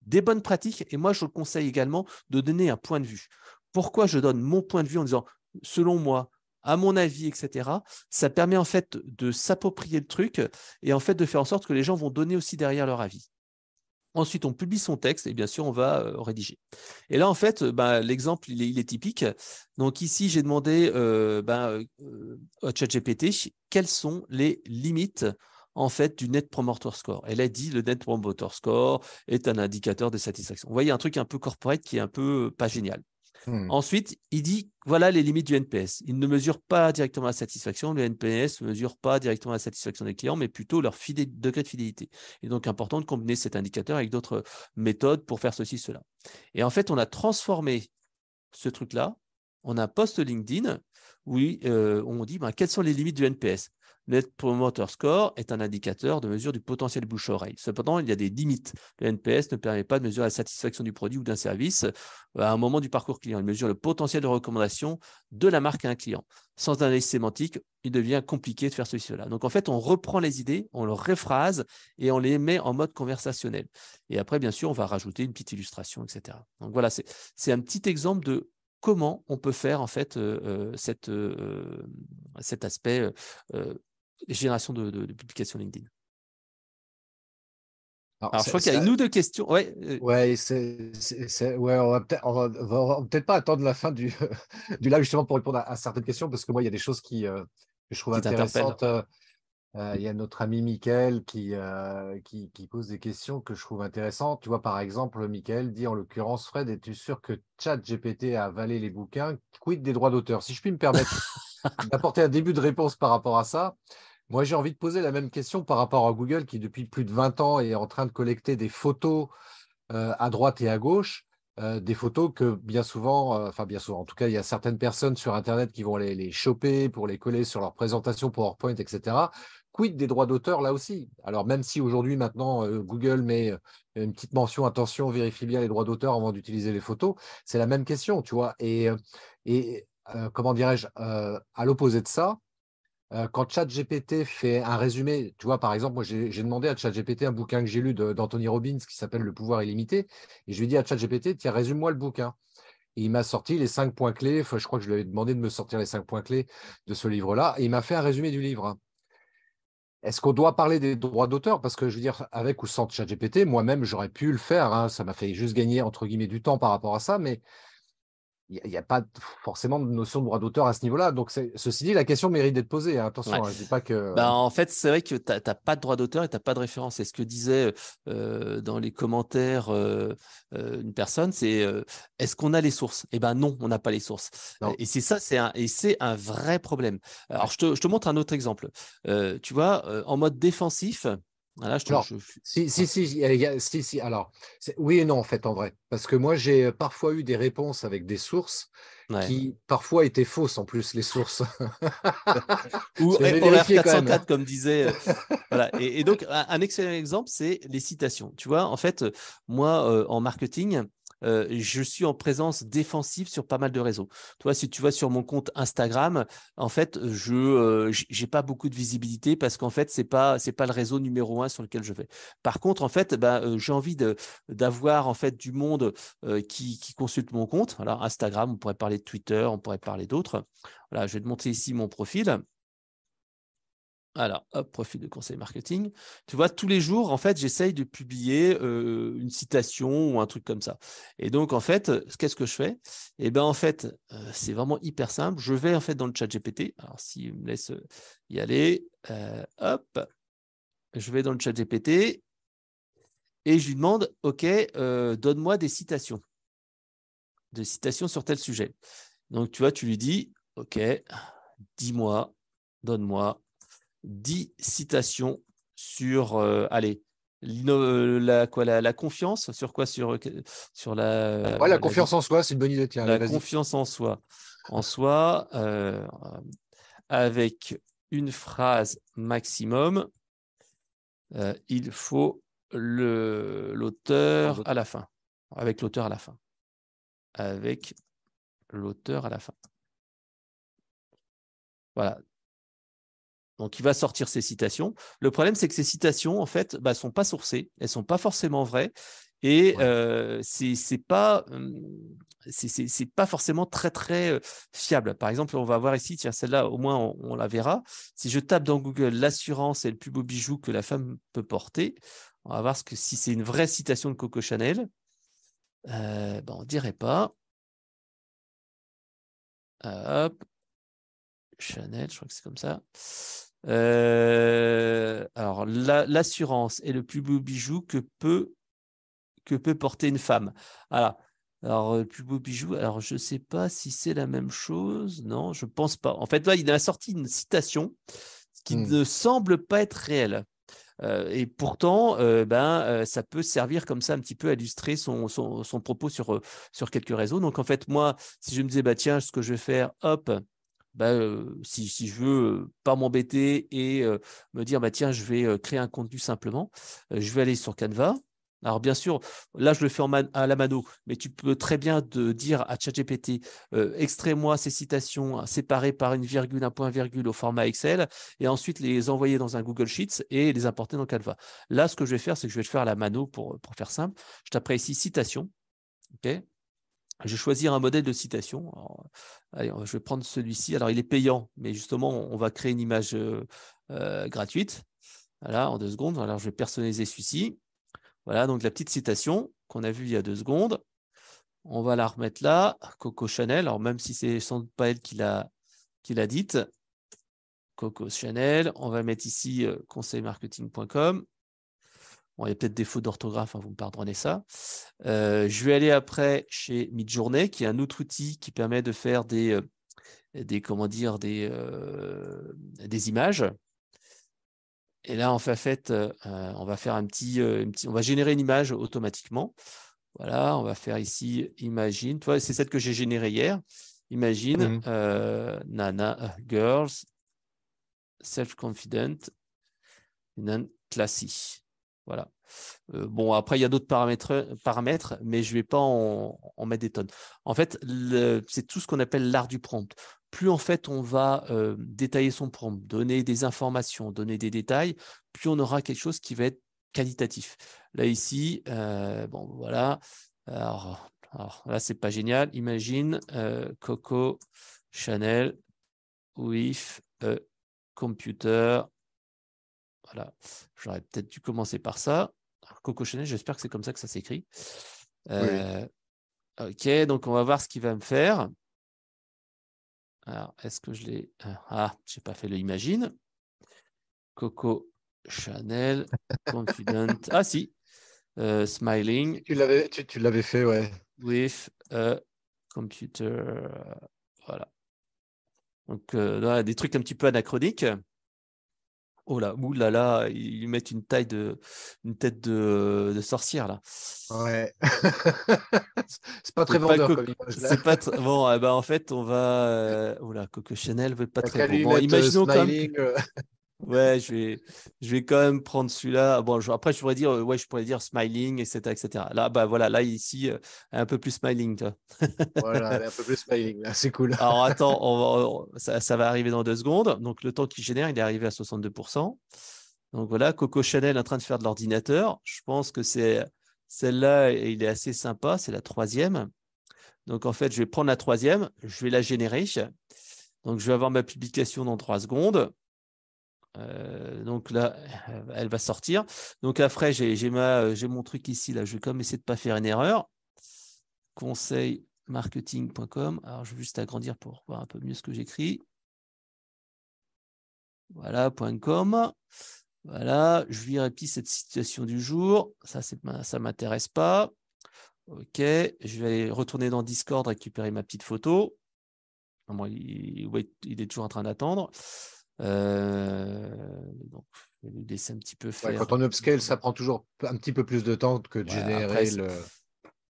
des bonnes pratiques. Et moi, je le conseille également de donner un point de vue. Pourquoi je donne mon point de vue en disant, selon moi, à mon avis, etc. Ça permet en fait de s'approprier le truc et en fait de faire en sorte que les gens vont donner aussi derrière leur avis. Ensuite, on publie son texte et bien sûr, on va rédiger. Et là, en fait, l'exemple, il est typique. Donc ici, j'ai demandé au ChatGPT quelles sont les limites en fait du Net Promoter Score. Elle a dit le Net Promoter Score est un indicateur de satisfaction. Vous voyez un truc un peu corporate qui est un peu pas génial. Ensuite, il dit voilà les limites du NPS. Il ne mesure pas directement la satisfaction. Le NPS ne mesure pas directement la satisfaction des clients, mais plutôt leur degré de fidélité. Il est donc important de combiner cet indicateur avec d'autres méthodes pour faire ceci, cela. Et en fait, on a transformé ce truc-là en un post LinkedIn où on dit quelles sont les limites du NPS. Net Promoter Score est un indicateur de mesure du potentiel bouche-oreille. Cependant, il y a des limites. Le NPS ne permet pas de mesurer la satisfaction du produit ou d'un service à un moment du parcours client. Il mesure le potentiel de recommandation de la marque à un client. Sans analyse sémantique, il devient compliqué de faire ceci-là. Donc, en fait, on reprend les idées, on les rephrase et on les met en mode conversationnel. Et après, bien sûr, on va rajouter une petite illustration, etc. Donc, voilà, c'est un petit exemple de comment on peut faire en fait cet aspect génération de publications LinkedIn. Alors, je crois qu'il y a une ou deux questions. Ouais, Ouais, ouais, on va peut-être pas attendre la fin du, du live justement pour répondre à certaines questions, parce que moi, il y a des choses que je trouve qui t'interpelle. intéressantes. Il y a notre ami Mickaël qui pose des questions que je trouve intéressantes. Tu vois, par exemple, Mickaël dit en l'occurrence, Fred, es-tu sûr que ChatGPT a avalé les bouquins? Quid des droits d'auteur? Si je puis me permettre d'apporter un début de réponse par rapport à ça, moi j'ai envie de poser la même question par rapport à Google qui, depuis plus de 20 ans, est en train de collecter des photos à droite et à gauche, des photos que bien souvent, enfin bien souvent, en tout cas, il y a certaines personnes sur Internet qui vont les choper pour les coller sur leur présentation PowerPoint, etc. Quid des droits d'auteur là aussi? Alors même si aujourd'hui, maintenant, Google met une petite mention, attention, vérifie bien les droits d'auteur avant d'utiliser les photos, c'est la même question, tu vois. Comment dirais-je, à l'opposé de ça, quand ChatGPT fait un résumé, tu vois, par exemple, moi, j'ai demandé à ChatGPT un bouquin que j'ai lu d'Anthony Robbins qui s'appelle Le pouvoir illimité. Et je lui ai dit à ChatGPT, tiens, résume-moi le bouquin. Et il m'a sorti les 5 points clés. Enfin, je crois que je lui avais demandé de me sortir les 5 points clés de ce livre-là. Et il m'a fait un résumé du livre. Est-ce qu'on doit parler des droits d'auteur? Parce que je veux dire, avec ou sans ChatGPT, moi-même, j'aurais pu le faire, hein. Ça m'a fait juste gagner, entre guillemets, du temps par rapport à ça. Mais il n'y a pas forcément de notion de droit d'auteur à ce niveau-là. Donc, ceci dit, la question mérite d'être posée, hein. Attention, Ouais. hein, je ne dis pas que. Ben, en fait, c'est vrai que tu n'as pas de droit d'auteur et tu n'as pas de référence. Et ce que disait dans les commentaires une personne, c'est est-ce qu'on a les sources? Eh ben non, on n'a pas les sources. Non. Et c'est ça, c'est un vrai problème. Alors, Ouais. je te montre un autre exemple. Tu vois, en mode défensif, voilà, Alors, ouais. si. Alors, oui et non, en fait, en vrai. Parce que moi, j'ai parfois eu des réponses avec des sources Ouais. qui, parfois, étaient fausses, en plus, les sources. Ou Je vais horaire vérifier quand même, hein. 404, comme disait. Voilà. Et donc, un excellent exemple, c'est les citations. Tu vois, en fait, moi, en marketing, je suis en présence défensive sur pas mal de réseaux. Tu vois, si tu vas sur mon compte Instagram, en fait, je j'ai pas beaucoup de visibilité parce qu'en fait, c'est pas le réseau numéro un sur lequel je vais. Par contre, en fait, j'ai envie d'avoir en fait du monde qui consulte mon compte. Alors, Instagram, on pourrait parler de Twitter, on pourrait parler d'autres. Voilà, je vais te montrer ici mon profil. Alors, hop, profil de conseil marketing. Tu vois, tous les jours, en fait, j'essaye de publier une citation ou un truc comme ça. Et donc, en fait, qu'est-ce que je fais? Eh bien, en fait, c'est vraiment hyper simple. Je vais, en fait, dans le chat GPT. Alors, s'il me laisse y aller, hop, je vais dans le chat GPT et je lui demande, OK, donne-moi des citations sur tel sujet. Donc, tu vois, tu lui dis, OK, dis-moi, donne-moi 10 citations sur, allez, la confiance, sur quoi? Sur Ouais, la confiance en soi, c'est une bonne idée. Tiens, allez, la vas-y. confiance en soi. En soi, avec une phrase maximum, il faut l'auteur à la fin. Avec l'auteur à la fin. Avec l'auteur à la fin. Voilà. Donc, il va sortir ces citations. Le problème, c'est que ces citations, en fait, sont pas sourcées. Elles sont pas forcément vraies. Et Ouais. c'est pas forcément très, très fiable. Par exemple, on va voir ici, tiens, celle-là, au moins, on la verra. Si je tape dans Google l'assurance est le plus beau bijou que la femme peut porter, on va voir si c'est une vraie citation de Coco Chanel. On dirait pas. Hop. Chanel, je crois que c'est comme ça. Alors, l'assurance est le plus beau bijou que peut porter une femme. Voilà. Alors, le plus beau bijou, alors je ne sais pas si c'est la même chose. Non, je ne pense pas. En fait, là, il a sorti une citation qui ne semble pas être réelle. Et pourtant, ça peut servir comme ça un petit peu à illustrer son propos sur quelques réseaux. Donc, en fait, moi, si je me disais, tiens, ce que je vais faire, hop, si je veux pas m'embêter et me dire, tiens, je vais créer un contenu simplement, je vais aller sur Canva. Alors, bien sûr, là, je le fais à la mano, mais tu peux très bien dire à ChatGPT, extrais-moi ces citations séparées par une virgule, un point virgule au format Excel, et ensuite les envoyer dans un Google Sheets et les importer dans Canva. Là, ce que je vais faire, c'est que je vais le faire à la mano pour faire simple. Je taperai ici citation. OK. Je vais choisir un modèle de citation. Alors, allez, je vais prendre celui-ci. Alors, il est payant, mais justement, on va créer une image gratuite. Voilà, en 2 secondes. Alors, je vais personnaliser celui-ci. Voilà, donc la petite citation qu'on a vue il y a 2 secondes. On va la remettre là. Coco Chanel. Alors, même si c'est sans doute pas elle qui l'a dite. Coco Chanel. On va mettre ici conseilmarketing.com. Bon, il y a peut-être des fautes d'orthographe, vous me pardonnez ça. Je vais aller après chez Midjourney, qui est un autre outil qui permet de faire des images. Et là, en fait, on va faire on va générer une image automatiquement. Voilà, on va faire ici Imagine. C'est celle que j'ai générée hier. Imagine Nana Girls Self-Confident and Classy. Voilà. Bon, après, il y a d'autres paramètres, mais je ne vais pas en mettre des tonnes. En fait, c'est tout ce qu'on appelle l'art du prompt. Plus, en fait, on va détailler son prompt, donner des informations, donner des détails, plus on aura quelque chose qui va être qualitatif. Là, ici, bon, voilà. Alors là, ce n'est pas génial. Imagine Coco Chanel with a computer. Voilà, j'aurais peut-être dû commencer par ça. Coco Chanel, j'espère que c'est comme ça que ça s'écrit. Oui. OK, donc on va voir ce qu'il va me faire. Alors, est-ce que je l'ai... Ah, je n'ai pas fait le Imagine. Coco Chanel, Confident. Ah si, Smiling. Tu l'avais fait, ouais. With a computer. Voilà. Donc, là, des trucs un petit peu anachroniques. Oh là, oulala, ils mettent une tête de sorcière là. Ouais. C'est pas très C'est pas vendeur comme image là. c'est pas bon. En fait, on va. Oula, Coco Chanel veut pas T'as très qu'à beau. lui Bon, mettre imaginons quand même que. smiling. Ouais, je vais quand même prendre celui-là. Bon, après, je pourrais dire, ouais, je pourrais dire smiling, etc., etc. Là, voilà, là ici, un peu plus smiling, toi. Voilà, elle est un peu plus smiling là, c'est cool. Alors attends, ça va arriver dans 2 secondes. Donc le temps qu'il génère, il est arrivé à 62%. Donc voilà, Coco Chanel est en train de faire de l'ordinateur. Je pense que c'est celle-là, il est assez sympa. C'est la 3e. Donc en fait, je vais prendre la 3e, je vais la générer. Donc je vais avoir ma publication dans 3 secondes. Donc là, elle va sortir. Donc après, j'ai mon truc ici. Là, je vais quand même essayer de ne pas faire une erreur. Conseilmarketing.com. Alors, je vais juste agrandir pour voir un peu mieux ce que j'écris. Voilà, .com. Voilà, je vérifie cette situation du jour. Ça ne m'intéresse pas. OK, je vais retourner dans Discord, récupérer ma petite photo. Bon, il est toujours en train d'attendre. Donc, je vais lui laisser un petit peu Ouais, faire. quand on upscale, ça prend toujours un petit peu plus de temps que de Ouais, après, générer le.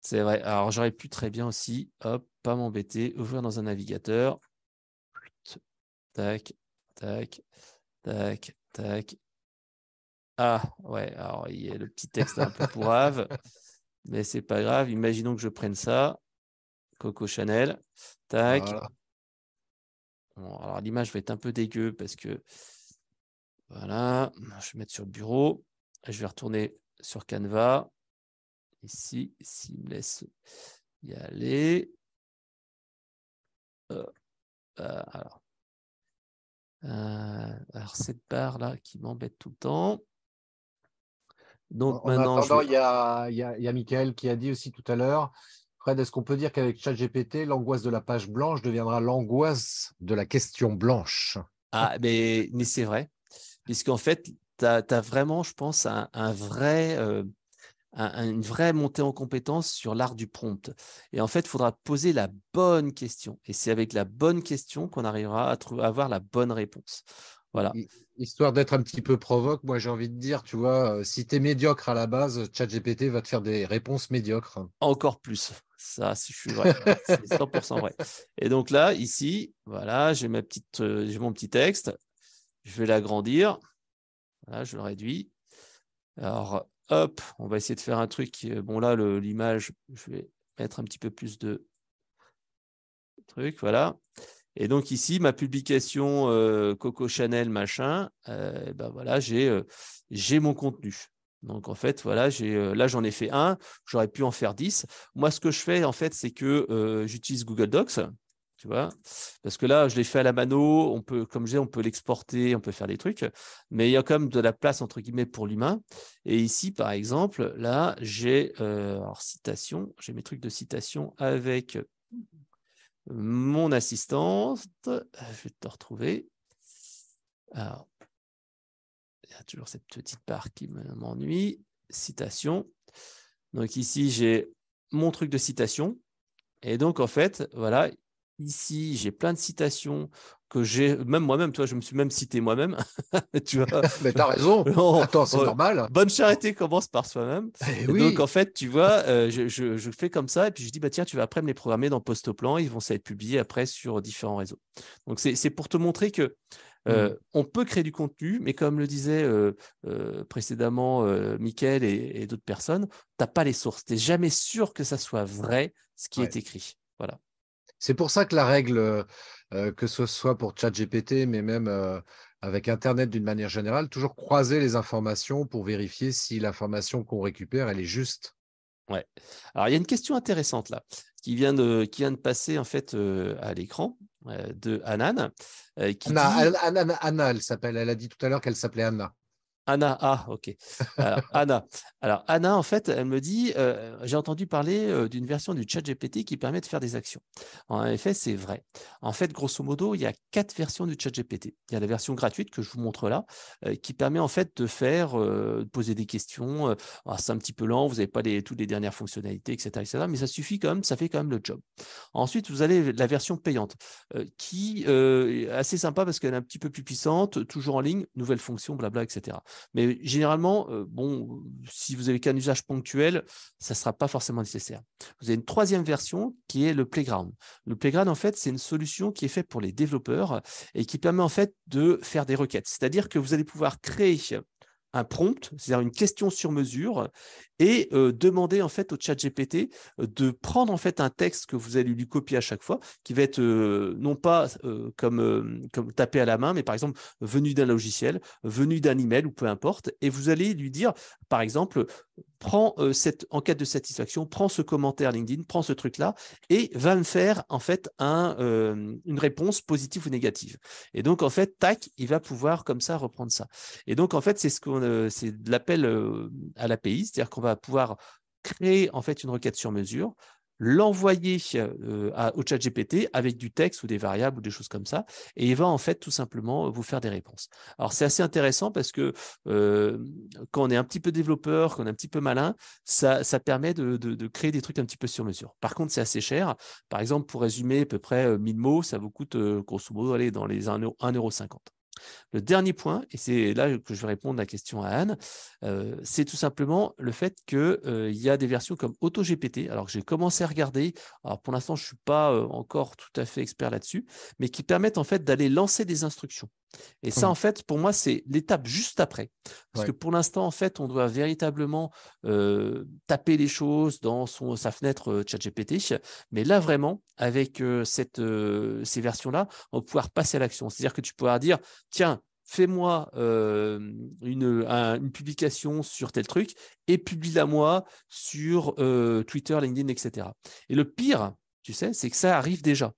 c'est vrai. Alors, j'aurais pu très bien aussi, hop, pas m'embêter, ouvrir dans un navigateur. Tac, tac, tac, tac. Ah, ouais, alors il y a le petit texte un peu pourrave, mais c'est pas grave. Imaginons que je prenne ça, Coco Chanel, tac. Voilà. Bon, alors l'image va être un peu dégueu parce que voilà, je vais mettre sur le bureau. Je vais retourner sur Canva. Ici, s'il me laisse y aller. Alors, cette barre là qui m'embête tout le temps. Donc En maintenant, je attendant, vais. il y a Michael qui a dit aussi tout à l'heure, Fred, est-ce qu'on peut dire qu'avec ChatGPT, l'angoisse de la page blanche deviendra l'angoisse de la question blanche? Ah, mais c'est vrai. Puisqu'en fait, tu as vraiment, je pense, un vrai, une vraie montée en compétence sur l'art du prompt. Et en fait, il faudra poser la bonne question. Et c'est avec la bonne question qu'on arrivera à avoir la bonne réponse. Voilà. Histoire d'être un petit peu provoque, moi j'ai envie de dire, tu vois, si tu es médiocre à la base, ChatGPT va te faire des réponses médiocres. Encore plus. Ça, je suis vrai. C'est 100% vrai. Et donc là, ici, voilà, j'ai mon petit texte. Je vais l'agrandir. Voilà, je le réduis. Alors, hop, on va essayer de faire un truc. Bon, là, l'image, je vais mettre un petit peu plus de trucs. Voilà. Et donc ici, ma publication Coco Chanel, machin, ben voilà, j'ai mon contenu. Donc en fait, voilà, là j'en ai fait un, j'aurais pu en faire 10. Moi, ce que je fais, en fait, c'est que j'utilise Google Docs, tu vois, parce que là, je l'ai fait à la mano, comme je disais, on peut l'exporter, on peut faire des trucs, mais il y a quand même de la place, entre guillemets, pour l'humain. Et ici, par exemple, là, alors citation, j'ai mes trucs de citation avec mon assistante, je vais te retrouver. Alors, il y a toujours cette petite part qui m'ennuie. Citation. Donc ici, j'ai mon truc de citation. Et donc, en fait, voilà, ici, j'ai plein de citations que j'ai, même moi-même, toi, je me suis même cité moi-même. Tu vois, Mais t'as raison. Attends, c'est normal. bonne charité commence par soi-même. Eh Et donc, oui. en fait, tu vois, je fais comme ça et puis je dis, bah, tiens, tu vas après me les programmer dans Postoplan. Ils vont être publiés après sur différents réseaux. Donc, c'est pour te montrer que on peut créer du contenu, mais comme le disait précédemment Mickaël et d'autres personnes, tu n'as pas les sources. Tu n'es jamais sûr que ça soit vrai ce qui Ouais. est écrit. Voilà. C'est pour ça que la règle, que ce soit pour ChatGPT, mais même avec Internet d'une manière générale, toujours croiser les informations pour vérifier si l'information qu'on récupère, elle est juste. Ouais. Alors, il y a une question intéressante là, qui vient de passer en fait à l'écran de Hanan, qui Anna, dit Anna, elle s'appelle. Elle a dit tout à l'heure qu'elle s'appelait Anna. Anna, ok. Alors, Anna, en fait, elle me dit, j'ai entendu parler d'une version du ChatGPT qui permet de faire des actions. En effet, c'est vrai. En fait, grosso modo, il y a 4 versions du ChatGPT. Il y a la version gratuite que je vous montre là, qui permet en fait de poser des questions. Alors, c'est un petit peu lent, vous n'avez pas toutes les dernières fonctionnalités, etc., mais ça suffit quand même, ça fait quand même le job. Ensuite, vous avez la version payante, qui est assez sympa parce qu'elle est un petit peu plus puissante, toujours en ligne, nouvelles fonctions, blabla, etc. Mais généralement, bon, si vous avez qu'un usage ponctuel, ça ne sera pas forcément nécessaire. Vous avez une troisième version qui est le Playground. Le Playground, en fait, c'est une solution qui est faite pour les développeurs et qui permet en fait de faire des requêtes. C'est-à-dire que vous allez pouvoir créer un prompt, c'est-à-dire une question sur mesure, et demander en fait au chat GPT de prendre en fait un texte que vous allez lui copier à chaque fois, qui va être non pas comme tapé à la main, mais par exemple venu d'un logiciel, venu d'un email ou peu importe, et vous allez lui dire, par exemple, prends cette enquête de satisfaction, prends ce commentaire LinkedIn, prends ce truc-là, et va me faire en fait une réponse positive ou négative. Et donc en fait, tac, il va pouvoir comme ça reprendre ça. Et donc en fait, c'est de l'appel à l'API, c'est-à-dire qu'on va pouvoir créer en fait une requête sur mesure, l'envoyer au chat GPT avec du texte ou des variables ou des choses comme ça, et il va en fait tout simplement vous faire des réponses. Alors c'est assez intéressant parce que quand on est un petit peu développeur, quand on est un petit peu malin, ça permet de créer des trucs un petit peu sur mesure. Par contre, c'est assez cher. Par exemple, pour résumer à peu près 1000 mots, ça vous coûte grosso modo aller dans les 1,50 €. Le dernier point, et c'est là que je vais répondre à la question à Anne, c'est tout simplement le fait qu'il y a des versions comme AutoGPT, alors que j'ai commencé à regarder, alors pour l'instant je ne suis pas encore tout à fait expert là-dessus, mais qui permettent en fait d'aller lancer des instructions. Et ça, en fait, pour moi, c'est l'étape juste après. Parce que Ouais. pour l'instant, en fait, on doit véritablement taper les choses dans sa fenêtre ChatGPT. Mais là, vraiment, avec ces versions-là, on va pouvoir passer à l'action. C'est-à-dire que tu pourras dire, tiens, fais-moi une publication sur tel truc et publie-la moi sur Twitter, LinkedIn, etc. Et le pire, tu sais, c'est que ça arrive déjà.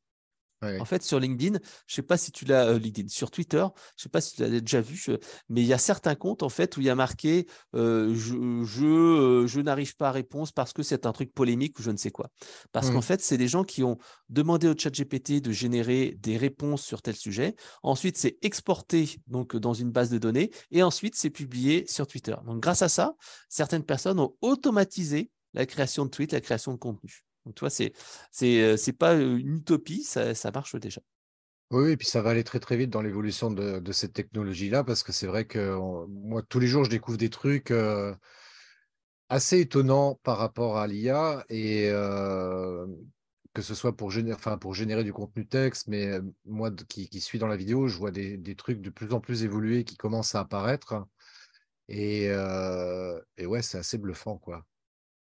En Ouais. fait, sur LinkedIn, je ne sais pas si tu l'as, LinkedIn, sur Twitter, je ne sais pas si tu l'as déjà vu, mais il y a certains comptes en fait où il y a marqué je n'arrive pas à répondre parce que c'est un truc polémique ou je ne sais quoi. Parce qu'en fait, c'est des gens qui ont demandé au ChatGPT de générer des réponses sur tel sujet. Ensuite, c'est exporté donc dans une base de données et ensuite c'est publié sur Twitter. Donc, grâce à ça, certaines personnes ont automatisé la création de tweets, la création de contenu. Donc, tu vois, c'est pas une utopie, ça marche déjà. Oui, et puis ça va aller très très vite dans l'évolution de cette technologie-là, parce que c'est vrai que moi, tous les jours, je découvre des trucs. assez étonnant par rapport à l'IA et que ce soit pour générer du contenu texte, mais moi qui suis dans la vidéo, je vois des trucs de plus en plus évolués qui commencent à apparaître et ouais, c'est assez bluffant, quoi.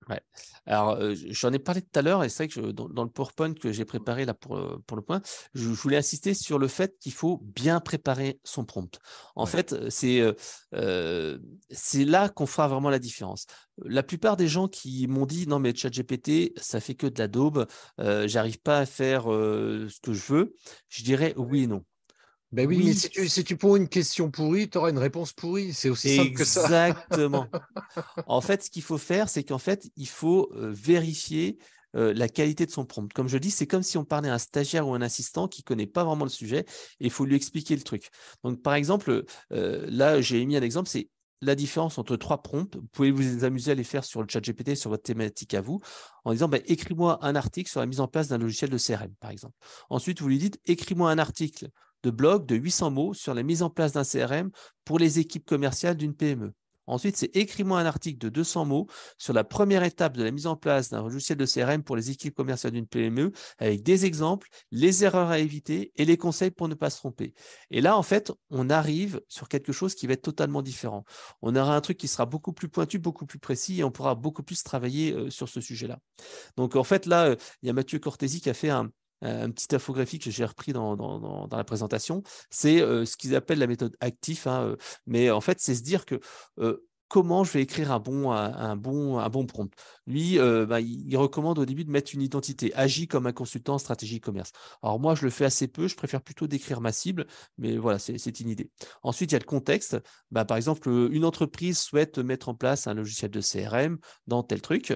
Ouais. Alors, j'en ai parlé tout à l'heure et c'est vrai que dans le PowerPoint que j'ai préparé là pour le point, je voulais insister sur le fait qu'il faut bien préparer son prompt. En Ouais. fait, c'est là qu'on fera vraiment la différence. La plupart des gens qui m'ont dit non mais ChatGPT, ça fait que de la daube, j'arrive pas à faire ce que je veux, je dirais oui et non. Ben oui, mais Oui, si tu poses une question pourrie, tu auras une réponse pourrie. C'est aussi simple que ça. exactement. En fait, ce qu'il faut faire, c'est qu'en fait, il faut vérifier la qualité de son prompt. Comme je dis, c'est comme si on parlait à un stagiaire ou un assistant qui ne connaît pas vraiment le sujet et il faut lui expliquer le truc. Donc, par exemple, là, j'ai mis un exemple, c'est la différence entre 3 prompts. Vous pouvez vous amuser à les faire sur le chat GPT, sur votre thématique à vous, en disant bah, écris-moi un article sur la mise en place d'un logiciel de CRM, par exemple. Ensuite, vous lui dites écris-moi un article de blog de 800 mots sur la mise en place d'un CRM pour les équipes commerciales d'une PME. Ensuite, c'est écris-moi un article de 200 mots sur la première étape de la mise en place d'un logiciel de CRM pour les équipes commerciales d'une PME avec des exemples, les erreurs à éviter et les conseils pour ne pas se tromper. Et là, en fait, on arrive sur quelque chose qui va être totalement différent. On aura un truc qui sera beaucoup plus pointu, beaucoup plus précis et on pourra beaucoup plus travailler sur ce sujet-là. Donc, en fait, là, il y a Mathieu Cortési qui a fait un petit infographique que j'ai repris dans la présentation, c'est ce qu'ils appellent la méthode actif, hein, mais en fait, c'est se dire que comment je vais écrire un bon prompt. Lui, bah, il recommande au début de mettre une identité, agis comme un consultant en stratégie commerce. Alors moi, je le fais assez peu, je préfère plutôt décrire ma cible, mais voilà, c'est une idée. Ensuite, il y a le contexte. Bah, par exemple, une entreprise souhaite mettre en place un logiciel de CRM dans tel truc,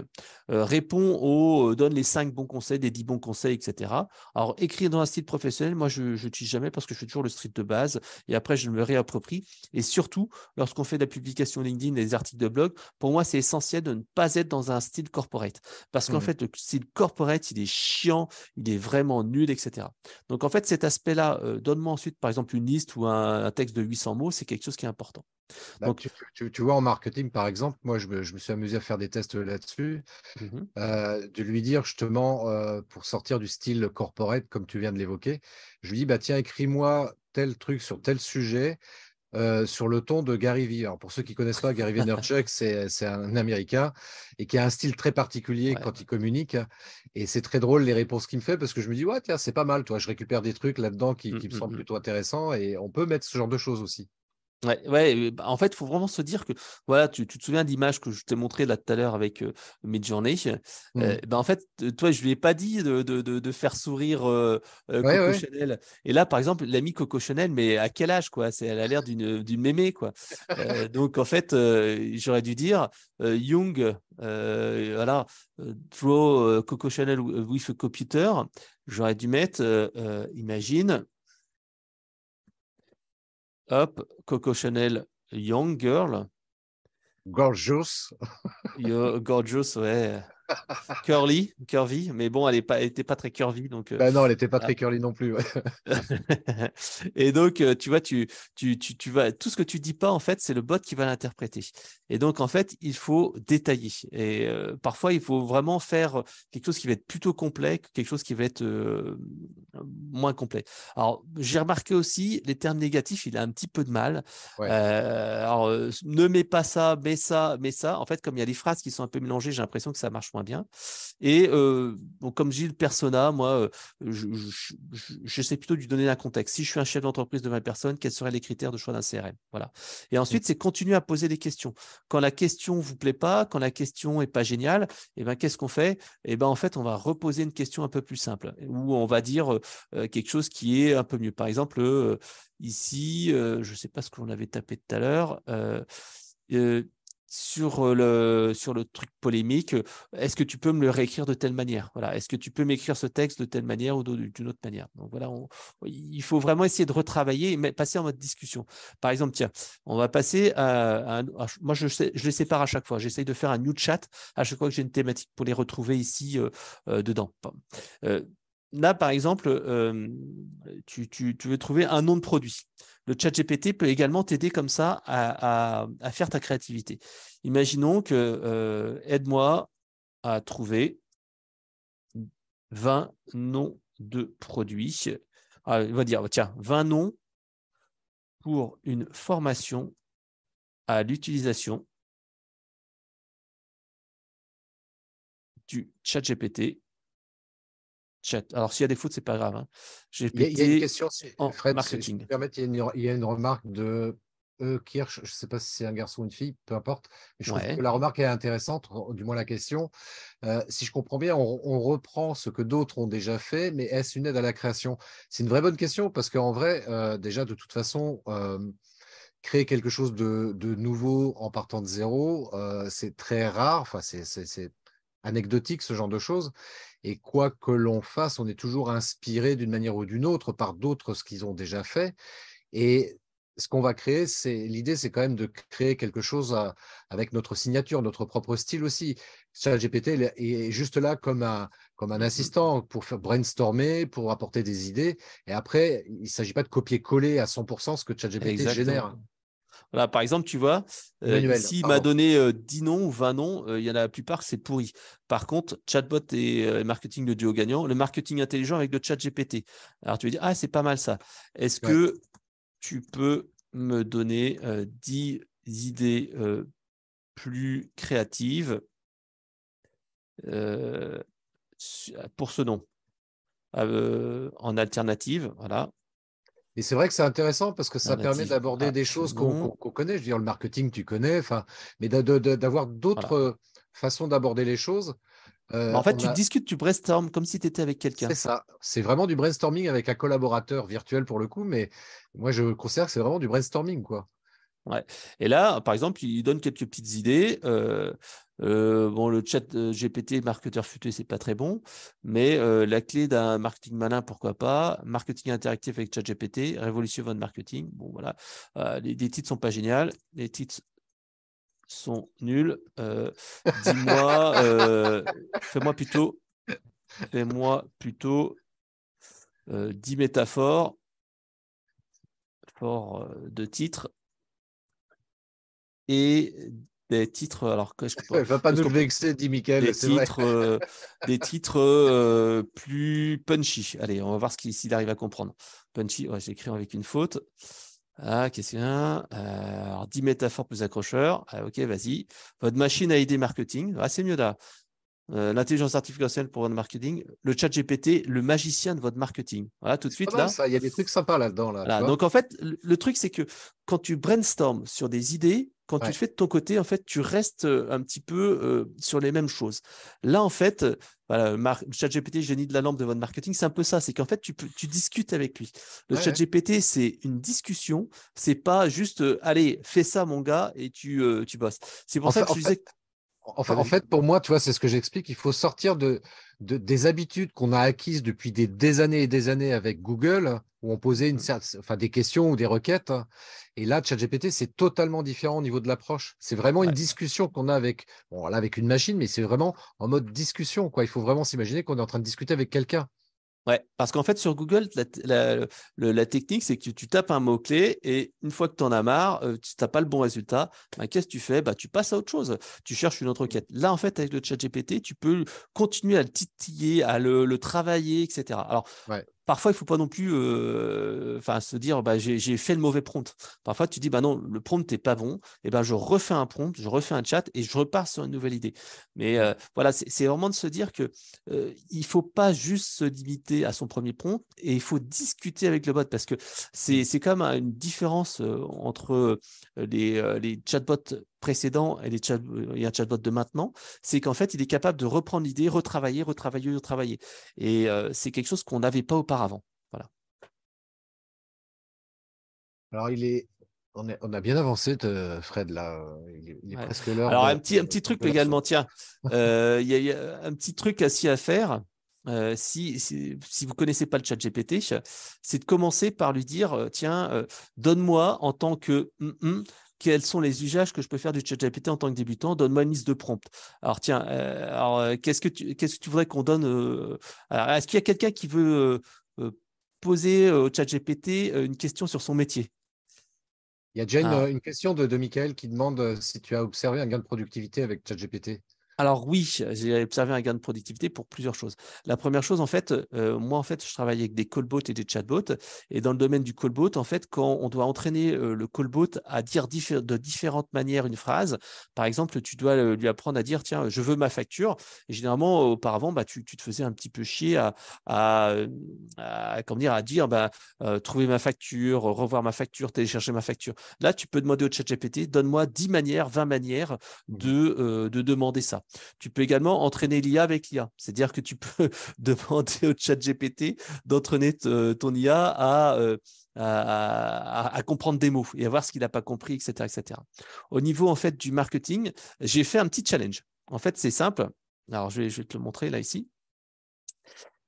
donne les 5 bons conseils, des 10 bons conseils, etc. Alors, écrire dans un style professionnel, moi, je n'utilise jamais parce que je fais toujours le strict de base et après, je me réapproprie. Et surtout, lorsqu'on fait de la publication LinkedIn et des articles de blog, pour moi, c'est essentiel de ne pas être dans un style corporate. Parce qu'en fait, le style corporate, il est chiant, il est vraiment nul, etc. Donc, en fait, cet aspect-là, donne-moi ensuite, par exemple, une liste ou un texte de 800 mots, c'est quelque chose qui est important. Bah, Donc, tu vois, en marketing, par exemple, moi, je me suis amusé à faire des tests là-dessus, de lui dire justement, pour sortir du style corporate, comme tu viens de l'évoquer, je lui dis, bah, tiens, écris-moi tel truc sur tel sujet, sur le ton de Gary Vee. Alors, pour ceux qui ne connaissent pas, Gary Vaynerchuk, c'est un Américain et qui a un style très particulier ouais. quand il communique. Et c'est très drôle les réponses qu'il me fait parce que je me dis, ouais, tiens, c'est pas mal, toi. Je récupère des trucs là-dedans qui me semblent plutôt intéressants et on peut mettre ce genre de choses aussi. Ouais, ouais, bah, en fait, il faut vraiment se dire que, voilà, tu te souviens de l'image que je t'ai montrée là tout à l'heure avec Midjourney. Mhm. Ben, en fait, toi, je lui ai pas dit de faire sourire Ouais, Coco ouais. Chanel. Et là, par exemple, l'ami Coco Chanel, mais à quel âge, quoi? Elle a l'air d'une mémé, quoi. Donc, en fait, j'aurais dû dire Young, voilà, draw Coco Chanel with a computer. J'aurais dû mettre, imagine. Hop, Coco Chanel, Young Girl, Gorgeous. Gorgeous, ouais. Curvy, mais bon, elle était pas très curvy, donc Ben non, elle n'était pas voilà. très curly non plus. Ouais. Et donc, tu vois, tu vas, tout ce que tu dis pas, en fait, c'est le bot qui va l'interpréter. Et donc, en fait, il faut détailler. Et parfois, il faut vraiment faire quelque chose qui va être plutôt complet, que quelque chose qui va être moins complet. Alors, j'ai remarqué aussi, les termes négatifs, il a un petit peu de mal. Ouais. Ne mets pas ça, mets ça, mets ça. En fait, comme il y a des phrases qui sont un peu mélangées, j'ai l'impression que ça marche moins bien. Et bon, comme j'ai le persona, moi, j'essaie plutôt de lui donner un contexte. Si je suis un chef d'entreprise de 20 personnes, quels seraient les critères de choix d'un CRM? Voilà. Et Mm. ensuite, c'est continuer à poser des questions. Quand la question vous plaît pas, quand la question est pas géniale, eh ben, qu'est-ce qu'on fait? Eh ben, en fait, on va reposer une question un peu plus simple, où on va dire quelque chose qui est un peu mieux. Par exemple, ici, je ne sais pas ce qu'on avait tapé tout à l'heure. Euh, sur le truc polémique, est-ce que tu peux me le réécrire de telle manière? Voilà. Est-ce que tu peux m'écrire ce texte de telle manière ou d'une autre manière? Donc voilà, il faut vraiment essayer de retravailler et passer en mode discussion. Par exemple, tiens, on va passer moi, je les sépare à chaque fois. J'essaye de faire un new chat à chaque fois que j'ai une thématique pour les retrouver ici dedans. Euh, Là, par exemple, tu veux trouver un nom de produit. le ChatGPT peut également t'aider comme ça à faire ta créativité. Imaginons que aide-moi à trouver 20 noms de produits. Ah, il va dire, tiens, 20 noms pour une formation à l'utilisation du ChatGPT. Alors, s'il y a des fautes, ce n'est pas grave. Hein. Il y a une GPT question, en Fred, si je peux marketing. me permettre, il y a une remarque de Kirsch, je ne sais pas si c'est un garçon ou une fille, peu importe, mais je trouve que Ouais, la remarque est intéressante, du moins la question. Si je comprends bien, on reprend ce que d'autres ont déjà fait, mais est-ce une aide à la création? C'est une vraie bonne question parce qu'en vrai, déjà, de toute façon, créer quelque chose de nouveau en partant de zéro, c'est très rare, enfin, c'est anecdotique, ce genre de choses. Et quoi que l'on fasse, on est toujours inspiré d'une manière ou d'une autre par d'autres, ce qu'ils ont déjà fait. Et ce qu'on va créer, l'idée, c'est quand même de créer quelque chose avec notre signature, notre propre style aussi. ChatGPT est juste là comme un assistant pour faire brainstormer, pour apporter des idées. Et après, il ne s'agit pas de copier-coller à 100% ce que ChatGPT exactement. génère. Voilà, par exemple, tu vois, Emmanuel, ici, il m'a pardon. donné 10 noms ou 20 noms. Il y en a la plupart, c'est pourri. Par contre, chatbot et marketing, le duo gagnant. Le marketing intelligent avec le chat GPT. Alors, tu vas dire, ah, c'est pas mal ça. Est-ce Ouais. que tu peux me donner 10 idées plus créatives euh, pour ce nom en alternative? Voilà. Et c'est vrai que c'est intéressant parce que ça permet Alternative d'aborder à des ce choses nom. qu'on connaît. Je veux dire, le marketing, tu connais, enfin, mais d'avoir Voilà. d'autres façons d'aborder les choses. Bah, en fait, On tu a, discutes, tu brainstorm comme si tu étais avec c'est quelqu'un. ça. C'est vraiment du brainstorming avec un collaborateur virtuel pour le coup, mais moi, je considère que c'est vraiment du brainstorming, quoi. Ouais. Et là, par exemple, il donne quelques petites idées. Bon, le chat GPT, marketeur futé, c'est pas très bon, mais la clé d'un marketing malin, pourquoi pas. Marketing interactif avec chat GPT, révolution votre marketing. Bon, voilà. Les titres sont pas géniaux. Les titres sont nuls. Dis-moi, fais-moi plutôt 10 métaphores de titres et des titres. Alors, Va pas qu'est-ce nous le qu'on peut. vexer, dit Mickaël, Des c'est vrai. titres, des titres plus punchy. Allez, on va voir s'il arrive à comprendre. Punchy, ouais, j'ai écrit avec une faute. Ah, qu'est-ce qu'il y a alors, 10 métaphores plus accrocheurs. Ah, ok, vas-y. Votre machine à idées marketing. Ah, c'est mieux là. L'intelligence artificielle pour votre marketing. Le chat GPT, le magicien de votre marketing. Voilà, tout de C'est pas suite mal là. ça. Il y a des trucs sympas là-dedans, là, tu Voilà. vois. Donc, en fait, le truc, c'est que quand tu brainstormes sur des idées, quand tu le Ouais. fais de ton côté, en fait, tu restes un petit peu sur les mêmes choses. Là, en fait, voilà, ChatGPT, génie de la lampe de votre marketing, c'est un peu ça. C'est qu'en fait, tu discutes avec lui. Le Ouais, ouais. ChatGPT, c'est une discussion. C'est pas juste, allez, fais ça, mon gars, et tu bosses. C'est pour En ça fait, que je te disais. Ouais, En vas-y. fait, pour moi, tu vois, c'est ce que j'explique. Il faut sortir des habitudes qu'on a acquises depuis des années et des années avec Google, où on posait enfin, des questions ou des requêtes. Et là, ChatGPT, c'est totalement différent au niveau de l'approche. C'est vraiment une Ouais. discussion qu'on a avec, bon, là, avec une machine, mais c'est vraiment en mode discussion, quoi. Il faut vraiment s'imaginer qu'on est en train de discuter avec quelqu'un. Ouais, parce qu'en fait, sur Google, la technique, c'est que tu tapes un mot-clé et une fois que tu en as marre, tu n'as pas le bon résultat. Ben, qu'est-ce que tu fais? Bah, tu passes à autre chose. Tu cherches une autre quête. Là, en fait, avec le chat GPT, tu peux continuer à le titiller, à le travailler, etc. Alors, Ouais. parfois, il ne faut pas non plus se dire bah, j'ai fait le mauvais prompt. Parfois, tu dis bah non, le prompt n'est pas bon. Et ben, je refais un prompt, je refais un chat et je repars sur une nouvelle idée. Mais Ouais. voilà, c'est vraiment de se dire que il ne faut pas juste se limiter à son premier prompt et il faut discuter avec le bot parce que Mm. c'est quand même une différence entre les chatbots précédents et un chatbot de maintenant. C'est qu'en fait, il est capable de reprendre l'idée, retravailler, retravailler, retravailler. Et c'est quelque chose qu'on n'avait pas auparavant. Voilà. Alors, on a bien avancé, Fred, là. Il est Ouais. presque l'heure Alors, un petit truc de la également, soupe. tiens, il y a un petit truc assis à faire. Si vous ne connaissez pas le chat GPT, c'est de commencer par lui dire tiens, donne-moi en tant que quels sont les usages que je peux faire du chat GPT en tant que débutant, donne-moi une liste de prompts. Alors, tiens, qu'est-ce que tu voudrais qu'on donne alors, est-ce qu'il y a quelqu'un qui veut poser au chat GPT une question sur son métier? Il y a déjà Alors, une question de Michael qui demande si tu as observé un gain de productivité avec ChatGPT. Alors oui, j'ai observé un gain de productivité pour plusieurs choses. La première chose, en fait, moi, en fait, je travaille avec des callbots et des chatbots. Et dans le domaine du callbot, en fait, quand on doit entraîner le callbot à dire de différentes manières une phrase, par exemple, tu dois lui apprendre à dire, tiens, je veux ma facture. Et généralement, auparavant, bah, tu te faisais un petit peu chier à, comment dire, à dire, bah, trouver ma facture, revoir ma facture, télécharger ma facture. Là, tu peux demander au ChatGPT, donne-moi 10 manières, 20 manières Mhm. de demander ça. Tu peux également entraîner l'IA avec l'IA. C'est-à-dire que tu peux demander au chat GPT d'entraîner ton IA à comprendre des mots et à voir ce qu'il n'a pas compris, etc., etc. Au niveau en fait du marketing, j'ai fait un petit challenge. En fait, c'est simple. Alors, je vais te le montrer là ici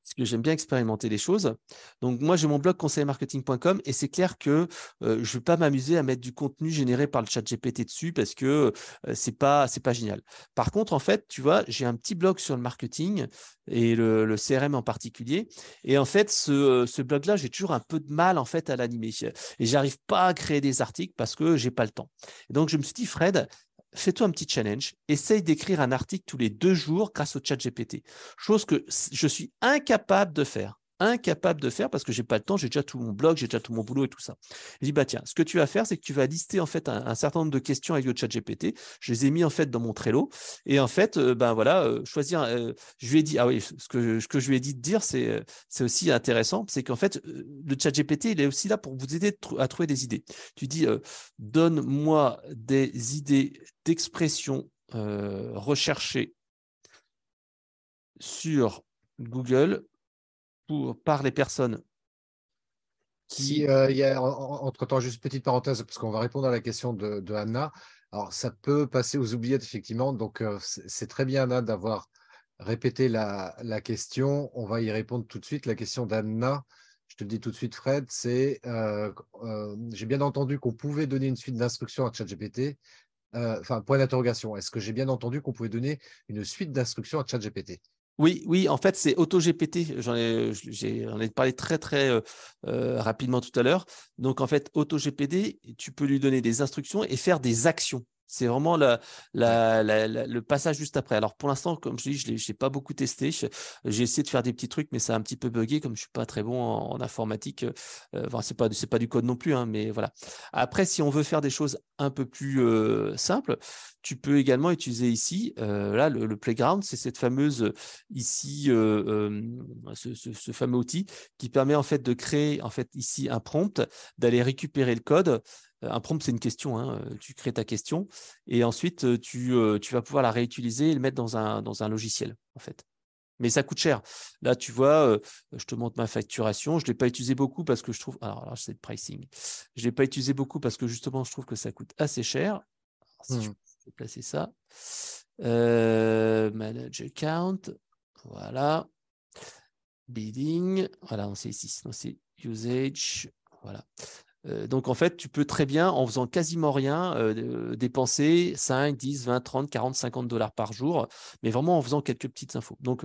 parce que j'aime bien expérimenter les choses. Donc, moi, j'ai mon blog conseillermarketing.com et c'est clair que je ne vais pas m'amuser à mettre du contenu généré par le chat GPT dessus parce que c'est pas génial. Par contre, en fait, tu vois, j'ai un petit blog sur le marketing et le CRM en particulier. Et en fait, ce blog-là, j'ai toujours un peu de mal en fait à l'animer et j'arrive pas à créer des articles parce que j'ai pas le temps. Et donc, je me suis dit, Fred, fais-toi un petit challenge, essaye d'écrire un article tous les 2 jours grâce au chat GPT. Chose que je suis incapable de faire. Incapable de faire parce que j'ai pas le temps, j'ai déjà tout mon blog, j'ai déjà tout mon boulot et tout ça. Je dis bah tiens, ce que tu vas faire, c'est que tu vas lister en fait un certain nombre de questions avec le chat GPT. Je les ai mis en fait dans mon Trello et en fait ben voilà, choisir. Je lui ai dit ah oui, ce que je lui ai dit de dire, c'est aussi intéressant, c'est qu'en fait le chat GPT il est aussi là pour vous aider à trouver des idées. Tu dis donne-moi des idées d'expression recherchées sur Google par les personnes Si, qui… il y a, entre-temps, juste petite parenthèse, parce qu'on va répondre à la question de Anna. Alors, ça peut passer aux oubliettes, effectivement. Donc, c'est très bien, Anna, d'avoir répété la question. On va y répondre tout de suite. La question d'Anna, je te le dis tout de suite, Fred, c'est j'ai bien entendu qu'on pouvait donner une suite d'instructions à ChatGPT. Enfin, point d'interrogation. Est-ce que j'ai bien entendu qu'on pouvait donner une suite d'instructions à ChatGPT? Oui, oui, en fait, c'est AutoGPT. J'en ai parlé très, très rapidement tout à l'heure. Donc, en fait, AutoGPT, tu peux lui donner des instructions et faire des actions. C'est vraiment Ouais. le passage juste après. Alors, pour l'instant, comme je dis, je ne l'ai pas beaucoup testé. J'ai essayé de faire des petits trucs, mais ça a un petit peu buggé. Comme je ne suis pas très bon en informatique, enfin, ce n'est pas du code non plus, hein, mais voilà. Après, si on veut faire des choses un peu plus simples, tu peux également utiliser ici, là, le Playground, c'est cette fameuse ici ce fameux outil qui permet en fait de créer en fait ici un prompt, d'aller récupérer le code. Un prompt, c'est une question, hein. Tu crées ta question et ensuite tu vas pouvoir la réutiliser et le mettre dans un logiciel en fait. Mais ça coûte cher. Là, tu vois, je te montre ma facturation. Je ne l'ai pas utilisé beaucoup parce que je trouve… Alors là, c'est le pricing. Je ne l'ai pas utilisé beaucoup parce que justement, je trouve que ça coûte assez cher. Alors, si je Mhm. peux placer ça. Manage account. Voilà. Bidding. Voilà, c'est ici. Sinon, c'est usage. Voilà. Donc, en fait, tu peux très bien, en faisant quasiment rien, dépenser 5, 10, 20, 30, 40, 50 dollars par jour, mais vraiment en faisant quelques petites infos. Donc,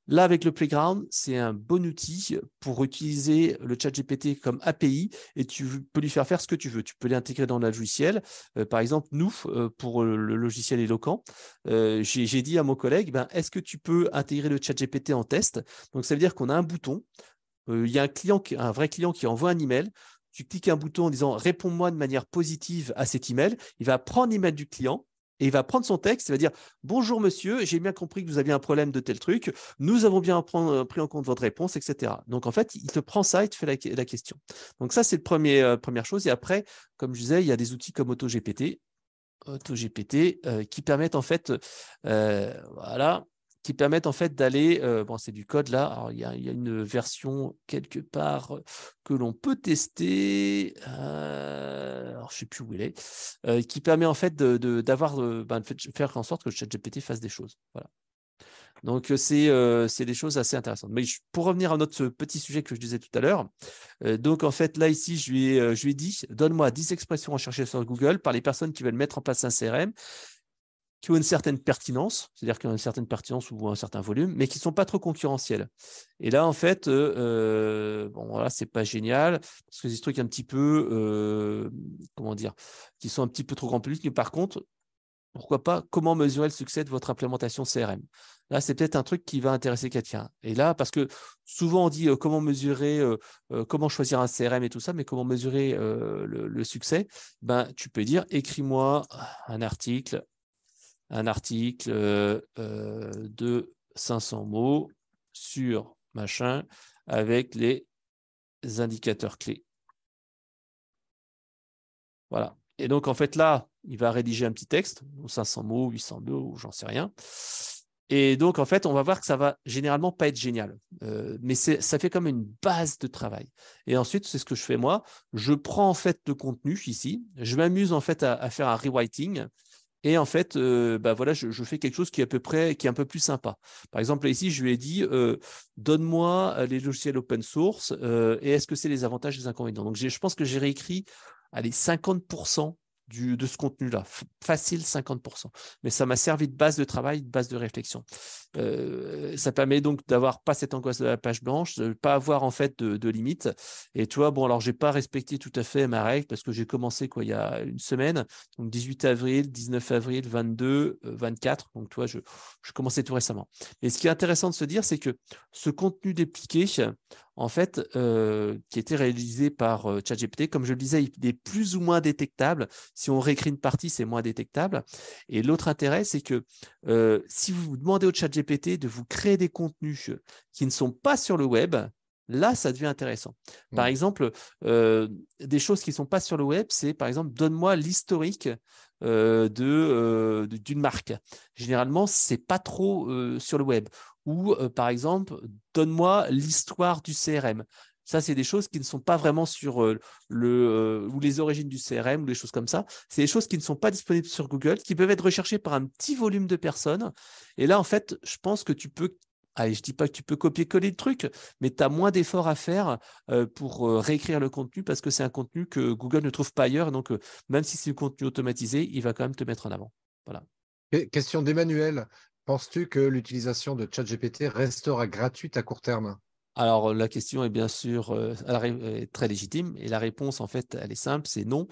là, avec le Playground, c'est un bon outil pour utiliser le ChatGPT comme API et tu peux lui faire ce que tu veux. Tu peux l'intégrer dans le logiciel. Par exemple, nous, pour le logiciel Eloquent, j'ai dit à mon collègue, ben, est-ce que tu peux intégrer le ChatGPT en test? Donc, ça veut dire qu'on a un bouton. Il y a un vrai client qui envoie un email. Tu cliques un bouton en disant réponds-moi de manière positive à cet email. Il va prendre l'email du client et il va prendre son texte. Il va dire bonjour monsieur, j'ai bien compris que vous aviez un problème de tel truc. Nous avons bien pris en compte votre réponse, etc. Donc en fait, il te prend ça et te fait la question. Donc ça, c'est la première chose. Et après, comme je disais, il y a des outils comme AutoGPT qui permettent en fait, voilà, qui permettent en fait d'aller, bon, c'est du code là, alors il y a une version quelque part que l'on peut tester, alors je ne sais plus où il est, qui permet en fait d'avoir, de faire en sorte que le ChatGPT fasse des choses. Voilà. Donc, c'est des choses assez intéressantes. Mais pour revenir à notre petit sujet que je disais tout à l'heure, donc en fait, là, ici, je lui ai dit, donne-moi 10 expressions recherchées sur Google par les personnes qui veulent mettre en place un CRM, qui ont une certaine pertinence, c'est-à-dire qui ont une certaine pertinence ou un certain volume, mais qui ne sont pas trop concurrentiels. Et là, en fait, bon, voilà, c'est pas génial, parce que c'est des trucs un petit peu, comment comment dire, qui sont un petit peu trop grand public. Mais par contre, pourquoi pas, comment mesurer le succès de votre implémentation CRM? Là, c'est peut-être un truc qui va intéresser quelqu'un. Et là, parce que souvent on dit comment mesurer, comment choisir un CRM et tout ça, mais comment mesurer le succès? Ben, tu peux dire, écris-moi un article de 500 mots sur machin avec les indicateurs clés. Voilà. Et donc, en fait, là, il va rédiger un petit texte, 500 mots, 800 mots, j'en sais rien. Et donc, en fait, on va voir que ça va généralement pas être génial. Mais ça fait comme une base de travail. Et ensuite, c'est ce que je fais moi. Je prends en fait le contenu ici. Je m'amuse en fait à faire un rewriting. Et en fait, voilà, je fais quelque chose qui est à peu près, qui est un peu plus sympa. Par exemple, ici, je lui ai dit, donne-moi les logiciels open source et est-ce que c'est les avantages et les inconvénients. Donc, je pense que j'ai réécrit, allez, 50% de ce contenu-là. Facile, 50%. Mais ça m'a servi de base de travail, de base de réflexion. Ça permet donc d'avoir pas cette angoisse de la page blanche, de ne pas avoir en fait de limites. Et tu vois, bon, alors j'ai pas respecté tout à fait ma règle parce que j'ai commencé il y a une semaine, donc 18 avril, 19 avril, 22, 24. Donc, tu vois, je commençais tout récemment. Et ce qui est intéressant de se dire, c'est que ce contenu dépliqué, en fait, qui était réalisé par ChatGPT, comme je le disais, il est plus ou moins détectable. Si on réécrit une partie, c'est moins détectable. Et l'autre intérêt, c'est que si vous demandez au ChatGPT de vous créer des contenus qui ne sont pas sur le web, là, ça devient intéressant. Par exemple, des choses qui ne sont pas sur le web, c'est par exemple, donne-moi l'historique d'une marque. Généralement, ce n'est pas trop sur le web. Ou par exemple, donne-moi l'histoire du CRM. Ça, c'est des choses qui ne sont pas vraiment sur ou les origines du CRM ou des choses comme ça. C'est des choses qui ne sont pas disponibles sur Google, qui peuvent être recherchées par un petit volume de personnes. Et là, en fait, je pense que tu peux. Allez, je ne dis pas que tu peux copier-coller le truc, mais tu as moins d'efforts à faire pour réécrire le contenu parce que c'est un contenu que Google ne trouve pas ailleurs. Donc, même si c'est du contenu automatisé, il va quand même te mettre en avant. Voilà. Question d'Emmanuel. Penses-tu que l'utilisation de ChatGPT restera gratuite à court terme? Alors, la question est bien sûr est très légitime et la réponse, en fait, elle est simple, c'est non,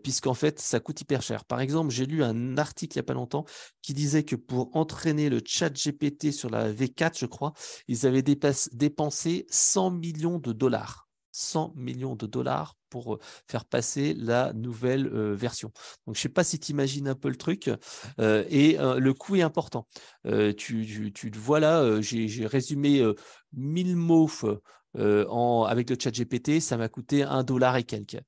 puisqu'en fait, ça coûte hyper cher. Par exemple, j'ai lu un article il n'y a pas longtemps qui disait que pour entraîner le chat GPT sur la V4, je crois, ils avaient dépensé 100 millions de dollars. 100 millions de dollars pour faire passer la nouvelle version. Donc, je ne sais pas si tu imagines un peu le truc et le coût est important. Tu le vois là, j'ai résumé 1000 mots avec le chat GPT, ça m'a coûté $1 et quelques.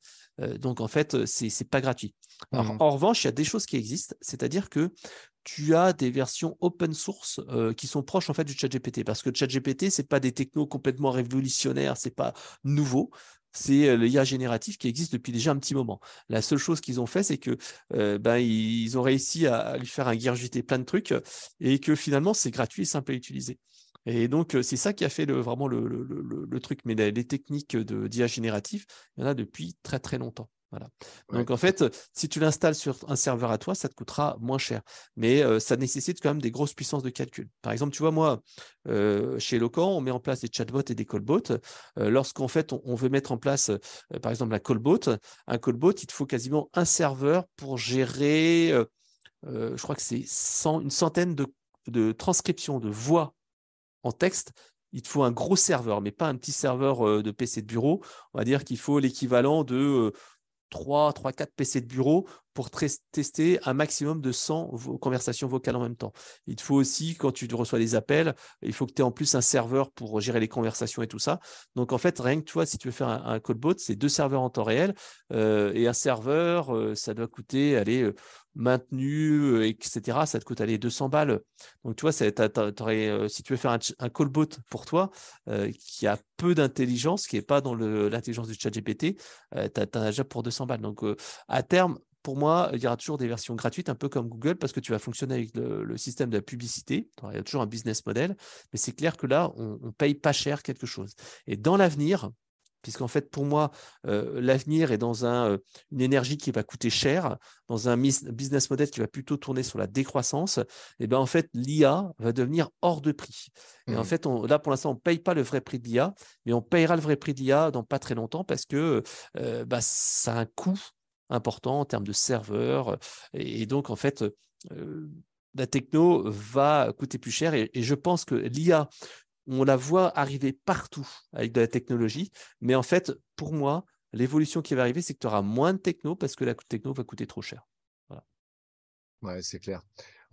Donc, en fait, ce n'est pas gratuit. Alors, en revanche, il y a des choses qui existent, c'est-à-dire que tu as des versions open source qui sont proches en fait du ChatGPT parce que le ChatGPT, ce n'est pas des technos complètement révolutionnaires, ce n'est pas nouveau. C'est l'IA génératif qui existe depuis déjà un petit moment. La seule chose qu'ils ont fait, c'est que ils ont réussi à lui faire ingurgiter plein de trucs et que finalement, c'est gratuit et simple à utiliser. Et donc, c'est ça qui a fait vraiment le truc. Mais les techniques d'IA génératif, il y en a depuis très, très longtemps. Voilà. Donc, en fait, si tu l'installes sur un serveur à toi, ça te coûtera moins cher. Mais ça nécessite quand même des grosses puissances de calcul. Par exemple, tu vois, moi, chez Eloquent, on met en place des chatbots et des callbots. Lorsqu'en fait, on veut mettre en place, par exemple, un callbot, il te faut quasiment un serveur pour gérer, je crois que c'est une centaine de transcriptions de voix en texte. Il te faut un gros serveur, mais pas un petit serveur de PC de bureau. On va dire qu'il faut l'équivalent de 4 PC de bureau pour tester un maximum de 100 conversations vocales en même temps. Il te faut aussi, quand tu reçois des appels, il faut que tu aies en plus un serveur pour gérer les conversations et tout ça. Donc, en fait, rien que toi, si tu veux faire un callbot, c'est 2 serveurs en temps réel et un serveur, ça doit coûter, allez, maintenu, etc. Ça te coûte, allez, 200 balles. Donc, tu vois, si tu veux faire un callbot pour toi qui a peu d'intelligence, qui n'est pas dans l'intelligence du chat GPT, tu as déjà pour 200 balles. Donc, à terme, pour moi, il y aura toujours des versions gratuites, un peu comme Google, parce que tu vas fonctionner avec le système de la publicité. Il y a toujours un business model, mais c'est clair que là, on ne paye pas cher quelque chose. Et dans l'avenir, puisqu'en fait, pour moi, l'avenir est dans une énergie qui va coûter cher, dans un business model qui va plutôt tourner sur la décroissance, et bien en fait, l'IA va devenir hors de prix. Et en fait, là, pour l'instant, on ne paye pas le vrai prix de l'IA, mais on payera le vrai prix de l'IA dans pas très longtemps parce que ça a un coût important en termes de serveurs. Et donc, en fait, la techno va coûter plus cher. Et je pense que l'IA, on la voit arriver partout avec de la technologie. Mais en fait, pour moi, l'évolution qui va arriver, c'est que tu auras moins de techno parce que la techno va coûter trop cher. Voilà. Ouais, c'est clair.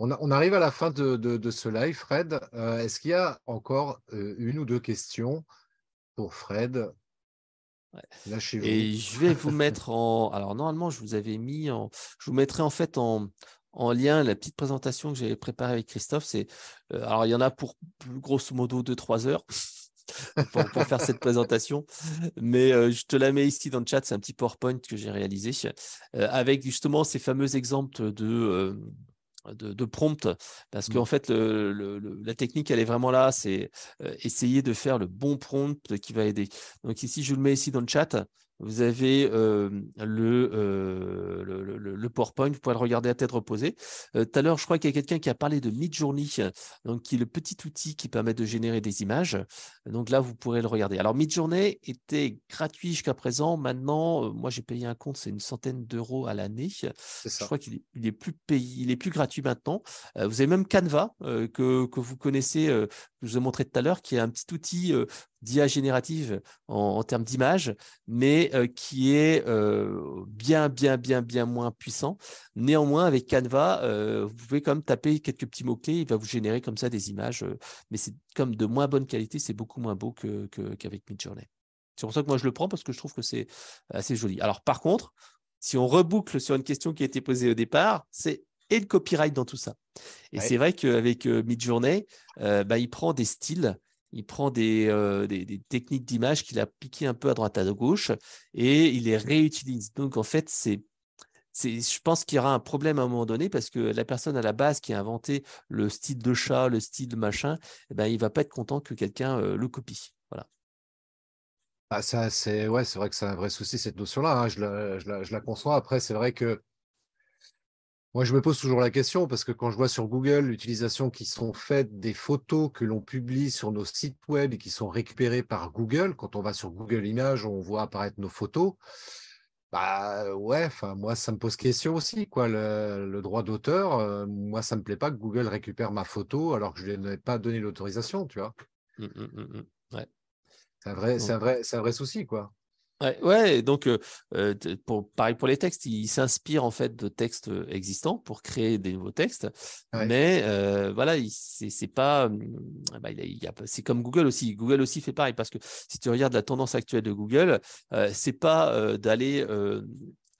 On arrive à la fin de ce live, Fred. Est-ce qu'il y a encore une ou deux questions pour Fred? Ouais. Lâchez-vous. Et je vais vous mettre en. Alors, normalement, je vous avais mis en. Je vous mettrai en fait en lien la petite présentation que j'avais préparée avec Christophe. Alors, il y en a pour grosso modo 2-3 heures pour faire cette présentation. Mais je te la mets ici dans le chat. C'est un petit PowerPoint que j'ai réalisé avec justement ces fameux exemples de prompt, parce qu'en fait, la technique, elle est vraiment là, c'est essayer de faire le bon prompt qui va aider. Donc ici, je le mets ici dans le chat. Vous avez le PowerPoint, vous pouvez le regarder à tête reposée. Tout à l'heure, je crois qu'il y a quelqu'un qui a parlé de Midjourney, donc qui est le petit outil qui permet de générer des images. Donc là, vous pourrez le regarder. Alors, Midjourney était gratuit jusqu'à présent. Maintenant, moi, j'ai payé un compte, c'est une centaine d'euros à l'année. C'est Je ça. crois qu'il est plus payé, il est plus gratuit maintenant. Vous avez même Canva que vous connaissez, que je vous ai montré tout à l'heure, qui est un petit outil d'IA générative en termes d'image, mais qui est bien moins puissant. Néanmoins, avec Canva, vous pouvez quand même taper quelques petits mots-clés, il va vous générer comme ça des images, mais c'est comme de moins bonne qualité, c'est beaucoup moins beau qu'avec Midjourney. C'est pour ça que moi je le prends parce que je trouve que c'est assez joli. Alors par contre, si on reboucle sur une question qui a été posée au départ, c'est et le copyright dans tout ça. Et Ouais. c'est vrai qu'avec Midjourney, il prend des styles, il prend des techniques d'image qu'il a piquées un peu à droite à gauche et il les réutilise. Donc en fait, je pense qu'il y aura un problème à un moment donné parce que la personne à la base qui a inventé le style de chat, le style de machin, il ne va pas être content que quelqu'un le copie. Voilà. Ah, ça, c'est vrai que c'est un vrai souci, cette notion-là, hein. Je la conçois. Après, c'est vrai que moi, je me pose toujours la question parce que quand je vois sur Google l'utilisation qui sont faites des photos que l'on publie sur nos sites web et qui sont récupérées par Google, quand on va sur Google Images, on voit apparaître nos photos. Bah ouais, enfin moi ça me pose question aussi quoi. Le droit d'auteur, moi ça me plaît pas que Google récupère ma photo alors que je lui ai pas donné l'autorisation, tu vois. Ouais. C'est Donc, un vrai souci quoi. ouais, donc pareil pour les textes, il s'inspire en fait de textes existants pour créer des nouveaux textes, Ouais. mais voilà, c'est pas, c'est comme Google aussi. Google aussi fait pareil parce que si tu regardes la tendance actuelle de Google, c'est pas d'aller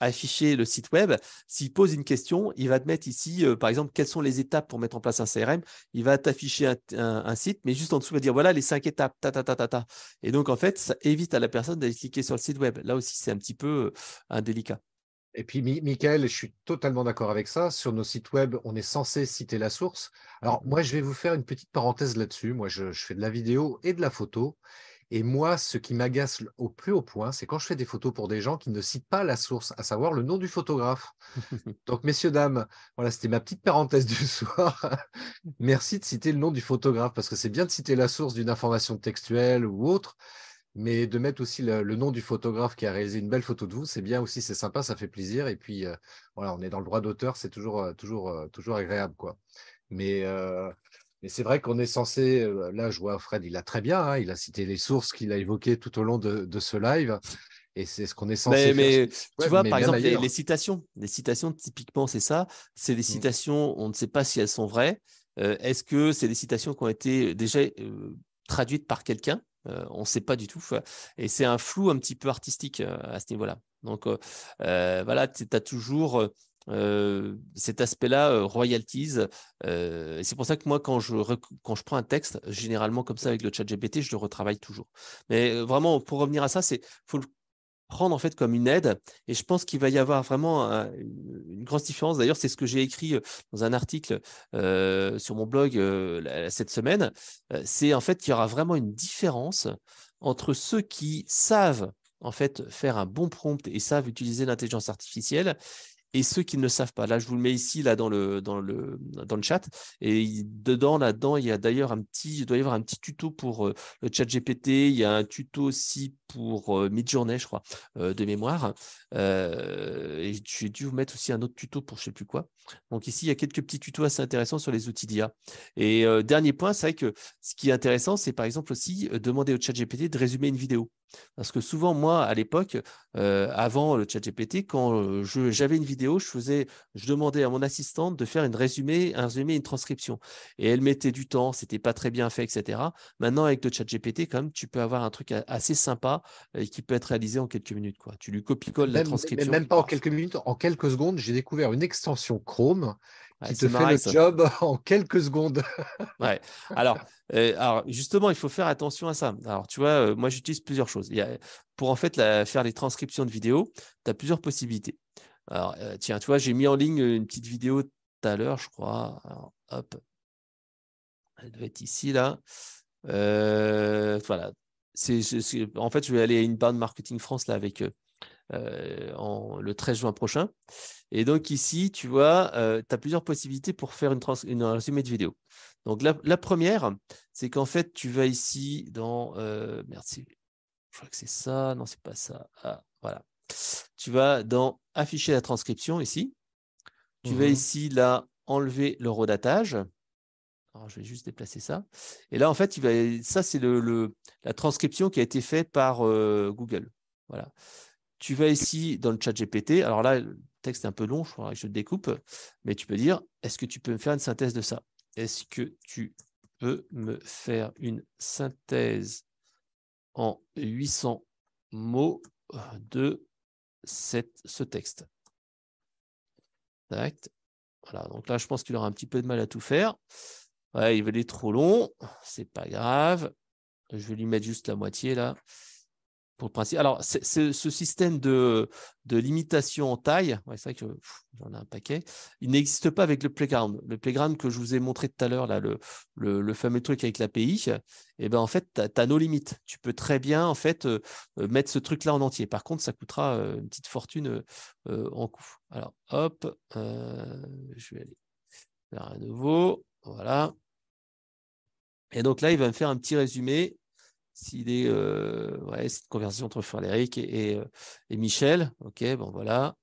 afficher le site web. S'il pose une question, il va te mettre ici, par exemple, quelles sont les étapes pour mettre en place un CRM. Il va t'afficher un site, mais juste en dessous, il va dire voilà les 5 étapes, ta. Et donc, en fait, ça évite à la personne d'aller cliquer sur le site web. Là aussi, c'est un petit peu indélicat. Et puis, Michael, je suis totalement d'accord avec ça. Sur nos sites web, on est censé citer la source. Alors, moi, je vais vous faire une petite parenthèse là-dessus. Moi, je fais de la vidéo et de la photo. Et moi, ce qui m'agace au plus haut point, c'est quand je fais des photos pour des gens qui ne citent pas la source, à savoir le nom du photographe. Donc, messieurs, dames, voilà, c'était ma petite parenthèse du soir. Merci de citer le nom du photographe, parce que c'est bien de citer la source d'une information textuelle ou autre, mais de mettre aussi le nom du photographe qui a réalisé une belle photo de vous, c'est bien aussi, c'est sympa, ça fait plaisir. Et puis, voilà, on est dans le droit d'auteur, c'est toujours agréable, quoi. Mais, euh, mais c'est vrai qu'on est censé, là, je vois Fred, il a très bien, hein, il a cité les sources qu'il a évoquées tout au long de ce live, et c'est ce qu'on est censé faire sur Mais le site tu web, vois, mais par même exemple, les ailleurs. citations. Les citations, typiquement, c'est ça. C'est des Mm. citations, on ne sait pas si elles sont vraies. Est-ce que c'est des citations qui ont été déjà traduites par quelqu'un? On ne sait pas du tout. Et c'est un flou un petit peu artistique à ce niveau-là. Donc, voilà, tu as toujours cet aspect-là, royalties. Et c'est pour ça que moi, quand je prends un texte, généralement comme ça avec le chat GPT, je le retravaille toujours. Mais vraiment, pour revenir à ça, faut le prendre en fait comme une aide. Et je pense qu'il va y avoir vraiment une grosse différence. D'ailleurs, c'est ce que j'ai écrit dans un article sur mon blog cette semaine. C'est en fait qu'il y aura vraiment une différence entre ceux qui savent en fait faire un bon prompt et savent utiliser l'intelligence artificielle et ceux qui ne le savent pas. Là, je vous le mets ici là dans le chat. Et là-dedans, il y a d'ailleurs il doit y avoir un petit tuto pour le chat GPT. Il y a un tuto aussi pour Midjourney, je crois, de mémoire. et j'ai dû vous mettre aussi un autre tuto pour je ne sais plus quoi. Donc ici, il y a quelques petits tutos assez intéressants sur les outils d'IA. Et dernier point, c'est vrai que ce qui est intéressant, c'est par exemple aussi demander au ChatGPT de résumer une vidéo. Parce que souvent, moi, à l'époque, avant le ChatGPT, quand j'avais une vidéo, je demandais à mon assistante de faire un résumé, une transcription. Et elle mettait du temps, c'était pas très bien fait, etc. Maintenant, avec le ChatGPT, quand même, tu peux avoir un truc assez sympa qui peut être réalisé en quelques minutes, quoi. Tu lui copies-colles la transcription. Même pas en quelques minutes, en quelques secondes, j'ai découvert une extension Chrome Ouais, qui te c'est fait le Summarize. job en quelques secondes. Ouais. Alors, justement, il faut faire attention à ça. Alors, tu vois, moi, j'utilise plusieurs choses. Pour en fait faire les transcriptions de vidéos, tu as plusieurs possibilités. Alors, tiens, tu vois, j'ai mis en ligne une petite vidéo tout à l'heure, je crois. Alors, hop, elle doit être ici, là. Voilà. En fait, je vais aller à Inbound Marketing France là, avec le 13 juin prochain. Et donc ici, tu vois, tu as plusieurs possibilités pour faire une résumé de vidéo. Donc la première, c'est qu'en fait, tu vas ici dans... merci, je crois que c'est ça. Non, c'est pas ça. Ah, voilà. Tu vas dans afficher la transcription ici. Tu vas ici, là, enlever le redatage. Alors, je vais juste déplacer ça. Et là, en fait, ça, c'est la transcription qui a été faite par Google. Voilà. Tu vas ici dans le chat GPT. Alors là, le texte est un peu long, je crois que je le découpe, mais tu peux dire, est-ce que tu peux me faire une synthèse de ça? Est-ce que tu peux me faire une synthèse en 800 mots de ce texte? Tac. Voilà, donc là, je pense qu'il aura un petit peu de mal à tout faire. Ouais, il va aller trop long, c'est pas grave. Je vais lui mettre juste la moitié là. Pour le principe. Alors, ce système de limitation en taille, ouais, c'est vrai que j'en ai un paquet, il n'existe pas avec le Playground. Le Playground que je vous ai montré tout à l'heure, là, le fameux truc avec l'API, et ben, en fait, tu as nos limites. Tu peux très bien en fait, mettre ce truc-là en entier. Par contre, ça coûtera une petite fortune en coût. Alors, hop, je vais aller faire un nouveau. Voilà. Et donc là, il va me faire un petit résumé. C'est une conversation entre Frédéric et Michel. OK, bon voilà.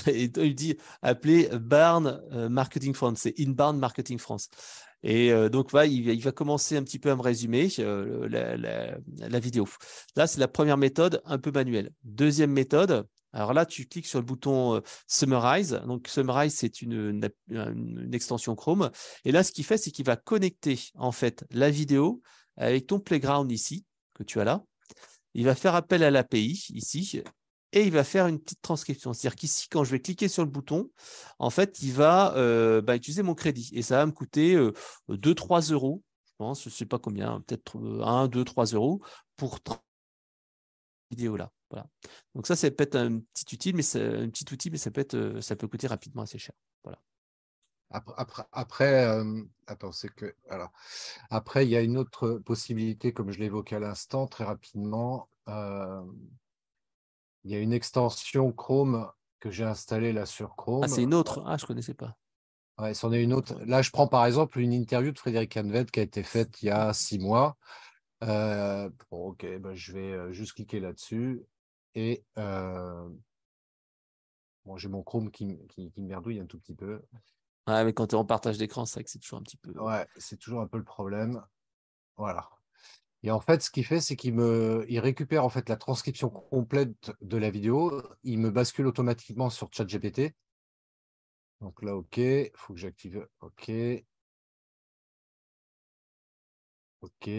Et il dit appeler Barn Marketing France, c'est Inbound Marketing France. Et donc, il va commencer un petit peu à me résumer la vidéo. Là, c'est la première méthode, un peu manuelle. Deuxième méthode, alors là, tu cliques sur le bouton Summarize. Donc, Summarize, c'est une extension Chrome. Et là, ce qu'il fait, c'est qu'il va connecter en fait la vidéo avec ton playground ici, que tu as là. Il va faire appel à l'API ici et il va faire une petite transcription. C'est-à-dire qu'ici, quand je vais cliquer sur le bouton, en fait, il va utiliser mon crédit et ça va me coûter 2-3 euros. Je pense, je ne sais pas combien, peut-être 1, 2, 3 euros pour vidéo là. Voilà. Donc ça peut être un petit outil, mais ça peut coûter rapidement assez cher. Voilà. Attends, c'est que. Alors, après, il y a une autre possibilité, comme je l'évoquais à l'instant, très rapidement. Il y a une extension Chrome que j'ai installée là sur Ah, c'est Chrome. une autre. Ah, je ne connaissais pas. Ouais, c'en est une autre. Là, je prends par exemple une interview de Frédéric Hanvet qui a été faite il y a 6 mois. Bon, ok, ben, je vais juste cliquer là-dessus. Et bon, j'ai mon Chrome qui me merdouille un tout petit peu. Ouais, mais quand tu es en partage d'écran, c'est vrai que c'est toujours un petit peu. Ouais, c'est toujours un peu le problème. Voilà. Et en fait, ce qu'il fait, c'est il récupère en fait la transcription complète de la vidéo. Il me bascule automatiquement sur ChatGPT. Donc là, OK. Il faut que j'active. OK. OK.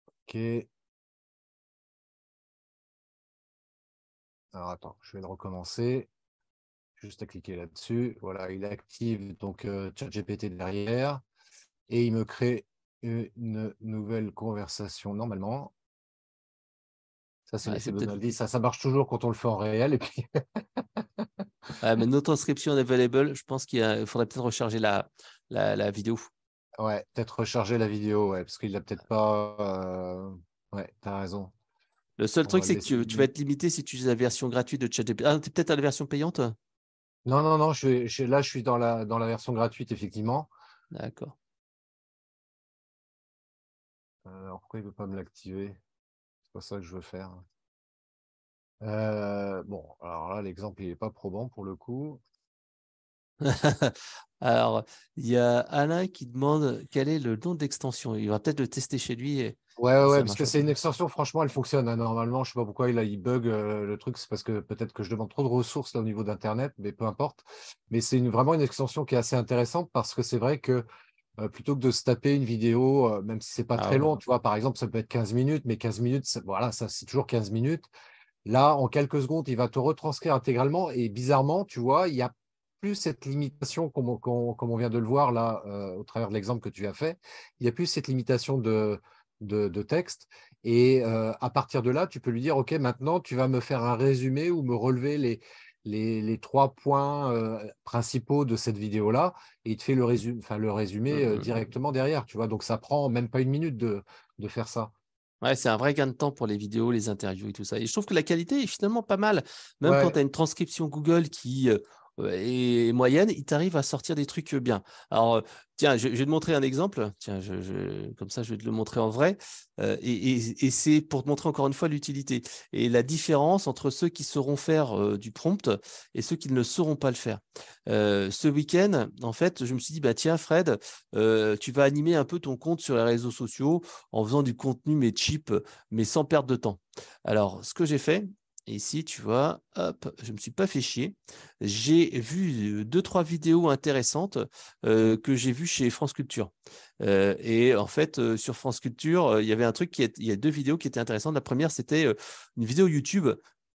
OK. Alors attends, je vais le recommencer. Juste à cliquer là-dessus. Voilà, il active donc ChatGPT derrière. Et il me crée une nouvelle conversation normalement. Ça, c'est Ouais, l'effet c'est peut-être. Bonaldi. Ça marche toujours quand on le fait en réel. Et puis, Ouais, mais notre inscription available, je pense qu'il faudrait peut-être recharger la vidéo. ouais, peut-être recharger la vidéo, ouais, parce qu'il l'a peut-être pas. Ouais, t'as raison. Le seul On truc, va le c'est que laisser. tu vas être limité si tu utilises la version gratuite de ChatGPT. Ah, tu es peut-être à la version payante? Non, non, non, là, je suis dans la version gratuite, effectivement. D'accord. Alors, pourquoi il ne veut pas me l'activer? C'est pas ça que je veux faire. Bon, alors là, l'exemple, il n'est pas probant pour le coup. Alors, il y a Alain qui demande quel est le nom d'extension. Il va peut-être le tester chez lui et Ouais, ça parce que marche c'est pas. une extension, franchement, elle fonctionne, hein, normalement. Je sais pas pourquoi il bug le truc, c'est parce que peut-être que je demande trop de ressources là, au niveau d'Internet, mais peu importe. Mais c'est vraiment une extension qui est assez intéressante parce que c'est vrai que plutôt que de se taper une vidéo, même si c'est pas Ah très ouais. long, tu vois, par exemple, ça peut être 15 minutes, mais 15 minutes, voilà, ça, c'est toujours 15 minutes. Là, en quelques secondes, il va te retranscrire intégralement et bizarrement, tu vois, il n'y a plus cette limitation comme on vient de le voir là au travers de l'exemple que tu as fait. Il n'y a plus cette limitation de texte. Et à partir de là, tu peux lui dire, OK, maintenant, tu vas me faire un résumé ou me relever les 3 points principaux de cette vidéo-là et il te fait le Mm, résumé mm, mm. directement derrière, tu vois. Donc, ça prend même pas une minute de faire ça. Ouais, c'est un vrai gain de temps pour les vidéos, les interviews et tout ça. Et je trouve que la qualité est finalement pas mal. Même quand Ouais. tu as une transcription Google qui est moyenne, il t'arrive à sortir des trucs bien. Alors, tiens, je vais te montrer un exemple. Tiens, comme ça, je vais te le montrer en vrai. Et c'est pour te montrer encore une fois l'utilité et la différence entre ceux qui sauront faire du prompt et ceux qui ne sauront pas le faire. Ce week-end, en fait, je me suis dit, bah, tiens, Fred, tu vas animer un peu ton compte sur les réseaux sociaux en faisant du contenu, mais cheap, mais sans perdre de temps. Alors, ce que j'ai fait, ici, tu vois, hop, je ne me suis pas fait chier. J'ai vu 2, 3 vidéos intéressantes que j'ai vues chez France Culture. Et en fait, sur France Culture, il y avait un truc il y a 2 vidéos qui étaient intéressantes. La première, c'était une vidéo YouTube.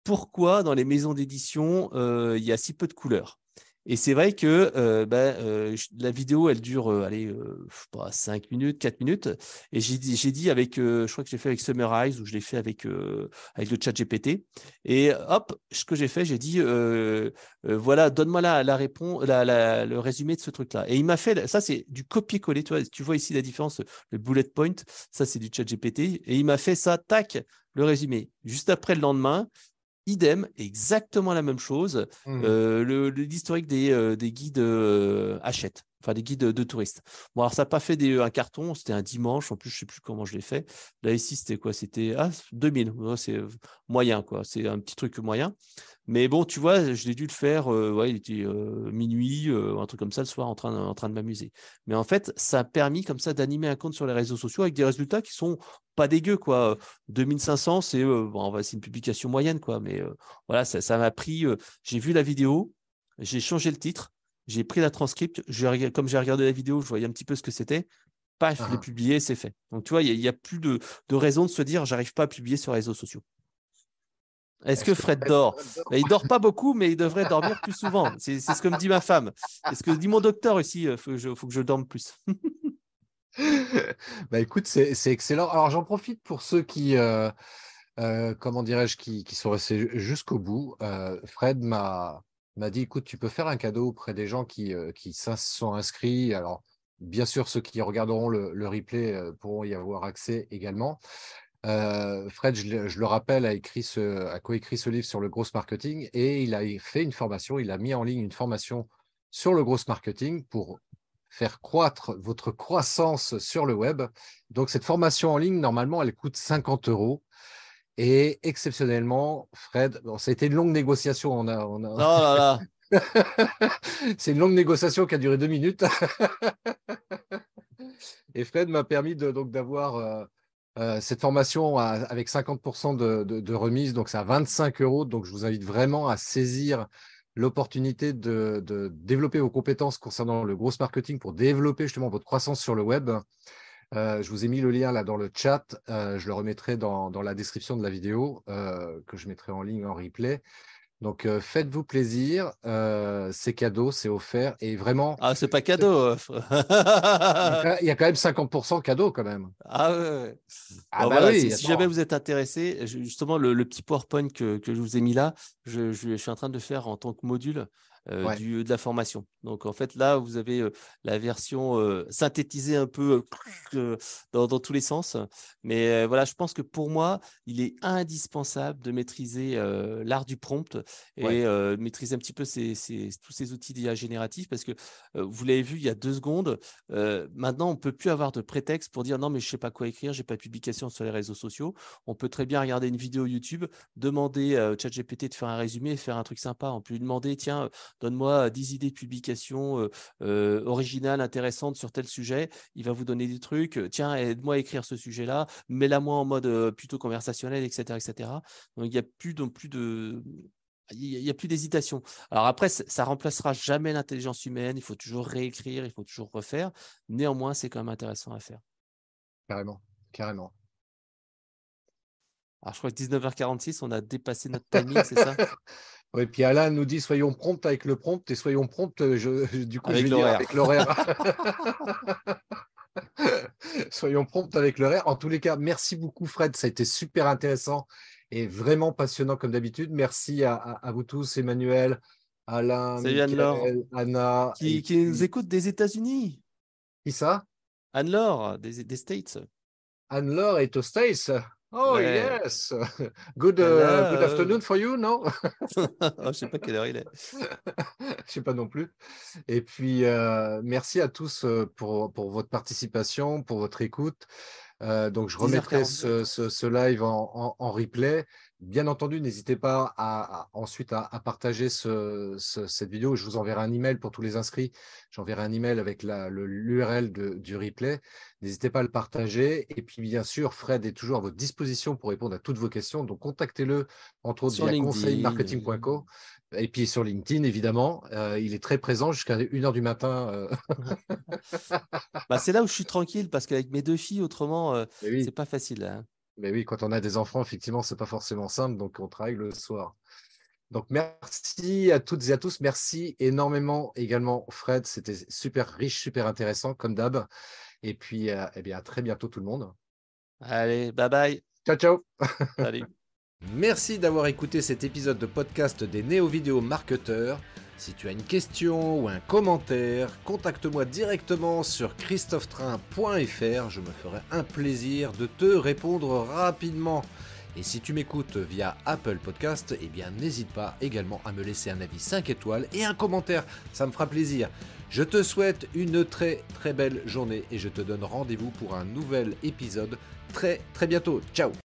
Pourquoi dans les maisons d'édition, il y a si peu de couleurs? Et c'est vrai que la vidéo, elle dure allez, je sais pas, 5 minutes, 4 minutes. Et j'ai dit avec, je crois que j'ai fait avec Summarize ou je l'ai fait avec le chat GPT. Et hop, ce que j'ai fait, j'ai dit, voilà, donne-moi la réponse, le résumé de ce truc-là. Et il m'a fait, ça c'est du copier-coller, tu vois ici la différence, le bullet point, ça c'est du chat GPT. Et il m'a fait ça, tac, le résumé. Juste après le lendemain, idem, exactement la même chose. Hmm. L'historique des guides Hachette, enfin des guides de touristes. Bon, alors ça n'a pas fait un carton, c'était un dimanche, en plus, je ne sais plus comment je l'ai fait. Là, ici, c'était quoi? C'était 2000, ouais, c'est moyen, quoi. C'est un petit truc moyen. Mais bon, tu vois, je l'ai dû le faire, ouais, il était minuit, un truc comme ça, le soir, en train de m'amuser. Mais en fait, ça a permis comme ça d'animer un compte sur les réseaux sociaux avec des résultats qui sont pas dégueux, quoi. 2500, c'est une publication moyenne, quoi. Mais voilà, ça m'a pris, j'ai vu la vidéo, j'ai changé le titre, j'ai pris la transcript, comme j'ai regardé la vidéo, je voyais un petit peu ce que c'était. Paf, je l'ai Ah, publié, c'est fait. Donc, tu vois, il y a plus de raison de se dire, j'arrive pas à publier sur les réseaux sociaux. Est-ce est-ce que que Fred Fred dort? Ben, il dort pas beaucoup, mais il devrait dormir plus souvent. C'est ce que me dit ma femme. C'est ce que dit mon docteur aussi. Il faut que je dorme plus. Bah écoute, c'est excellent. Alors j'en profite pour ceux comment dirais-je, qui sont restés jusqu'au bout. Fred m'a dit, écoute, tu peux faire un cadeau auprès des gens qui se sont inscrits. Alors, bien sûr, ceux qui regarderont le replay pourront y avoir accès également. Fred, je le rappelle, a coécrit ce livre sur le gross marketing et il a fait une formation, il a mis en ligne une formation sur le gross marketing pour faire croître votre croissance sur le web. Donc, cette formation en ligne, normalement, elle coûte 50 euros. Et exceptionnellement, Fred, bon, ça a été une longue négociation. Oh là là. C'est une longue négociation qui a duré 2 minutes. Et Fred m'a permis donc d'avoir cette formation avec 50% de remise. Donc, c'est à 25 euros. Donc, je vous invite vraiment à saisir l'opportunité de développer vos compétences concernant le gros marketing pour développer justement votre croissance sur le web. Je vous ai mis le lien là dans le chat. Je le remettrai dans la description de la vidéo que je mettrai en ligne en replay. Donc, faites-vous plaisir. C'est cadeau, c'est offert. Et vraiment, Ah, c'est pas cadeau. il y a quand même 50% cadeau quand même. Ah ouais, ouais. Ah Bon, bah voilà, oui, si jamais attends. vous êtes intéressé, justement, le petit PowerPoint que je vous ai mis là, je suis en train de le faire en tant que module. Ouais. de la formation. Donc, en fait, là, vous avez la version synthétisée un peu dans tous les sens. Mais voilà, je pense que pour moi, il est indispensable de maîtriser l'art du prompt Ouais. et maîtriser un petit peu tous ces outils d'IA génératifs parce que vous l'avez vu il y a 2 secondes. Maintenant, on ne peut plus avoir de prétexte pour dire non, mais je ne sais pas quoi écrire, je n'ai pas de publication sur les réseaux sociaux. On peut très bien regarder une vidéo YouTube, demander au ChatGPT de faire un résumé et faire un truc sympa. On peut lui demander, tiens, donne-moi 10 idées de publications originales, intéressantes sur tel sujet. Il va vous donner des trucs. Tiens, aide-moi à écrire ce sujet-là. Mets-la moi en mode plutôt conversationnel, etc., etc. Donc, il n'y a plus non plus de... Il n'y a plus d'hésitation. Alors après, ça remplacera jamais l'intelligence humaine. Il faut toujours réécrire, il faut toujours refaire. Néanmoins, c'est quand même intéressant à faire. Carrément. Carrément. Alors, je crois que 19h46, on a dépassé notre timing, c'est ça? Oui, puis Alain nous dit soyons prompts avec le prompt et soyons prompts, du coup, je Avec vais dire l'horaire. avec l'horaire. Soyons prompts avec l'horaire. En tous les cas, merci beaucoup, Fred. Ça a été super intéressant et vraiment passionnant comme d'habitude. Merci à vous tous, Emmanuel, Alain, Salut Anne-Laure, Mickaël, Anna. Et qui nous puis, écoute des États-Unis. qui ça? Anne-Laure, des States. Anne-Laure est aux States. Oh, Ouais. yes. Good, good Hello. afternoon for you, no? Je sais pas quelle heure il est. Je sais pas non plus. Et puis, merci à tous pour votre participation, pour votre écoute. Donc, je remettrai 10h42. ce live en replay. Bien entendu, n'hésitez pas ensuite à partager cette vidéo. Je vous enverrai un email pour tous les inscrits. J'enverrai un email avec l'URL du replay. N'hésitez pas à le partager. Et puis, bien sûr, Fred est toujours à votre disposition pour répondre à toutes vos questions. Donc, contactez-le, entre autres, Sur via LinkedIn. conseilmarketing.co. Et puis sur LinkedIn, évidemment. Il est très présent jusqu'à 1h du matin. Bah, c'est là où je suis tranquille parce qu'avec mes 2 filles, autrement, Mais c'est oui. pas facile, hein. Mais oui, quand on a des enfants, effectivement, c'est pas forcément simple, donc on travaille le soir. Donc merci à toutes et à tous. Merci énormément également, Fred. C'était super riche, super intéressant, comme d'hab. Et puis, eh bien, à très bientôt tout le monde. Allez, bye bye. Ciao, ciao. Salut. Merci d'avoir écouté cet épisode de podcast des Néo-Vidéo Marketeurs. Si tu as une question ou un commentaire, contacte-moi directement sur christophetrain.fr. Je me ferai un plaisir de te répondre rapidement. Et si tu m'écoutes via Apple Podcast, eh bien n'hésite pas également à me laisser un avis 5 étoiles et un commentaire, ça me fera plaisir. Je te souhaite une très très belle journée et je te donne rendez-vous pour un nouvel épisode très très bientôt. Ciao.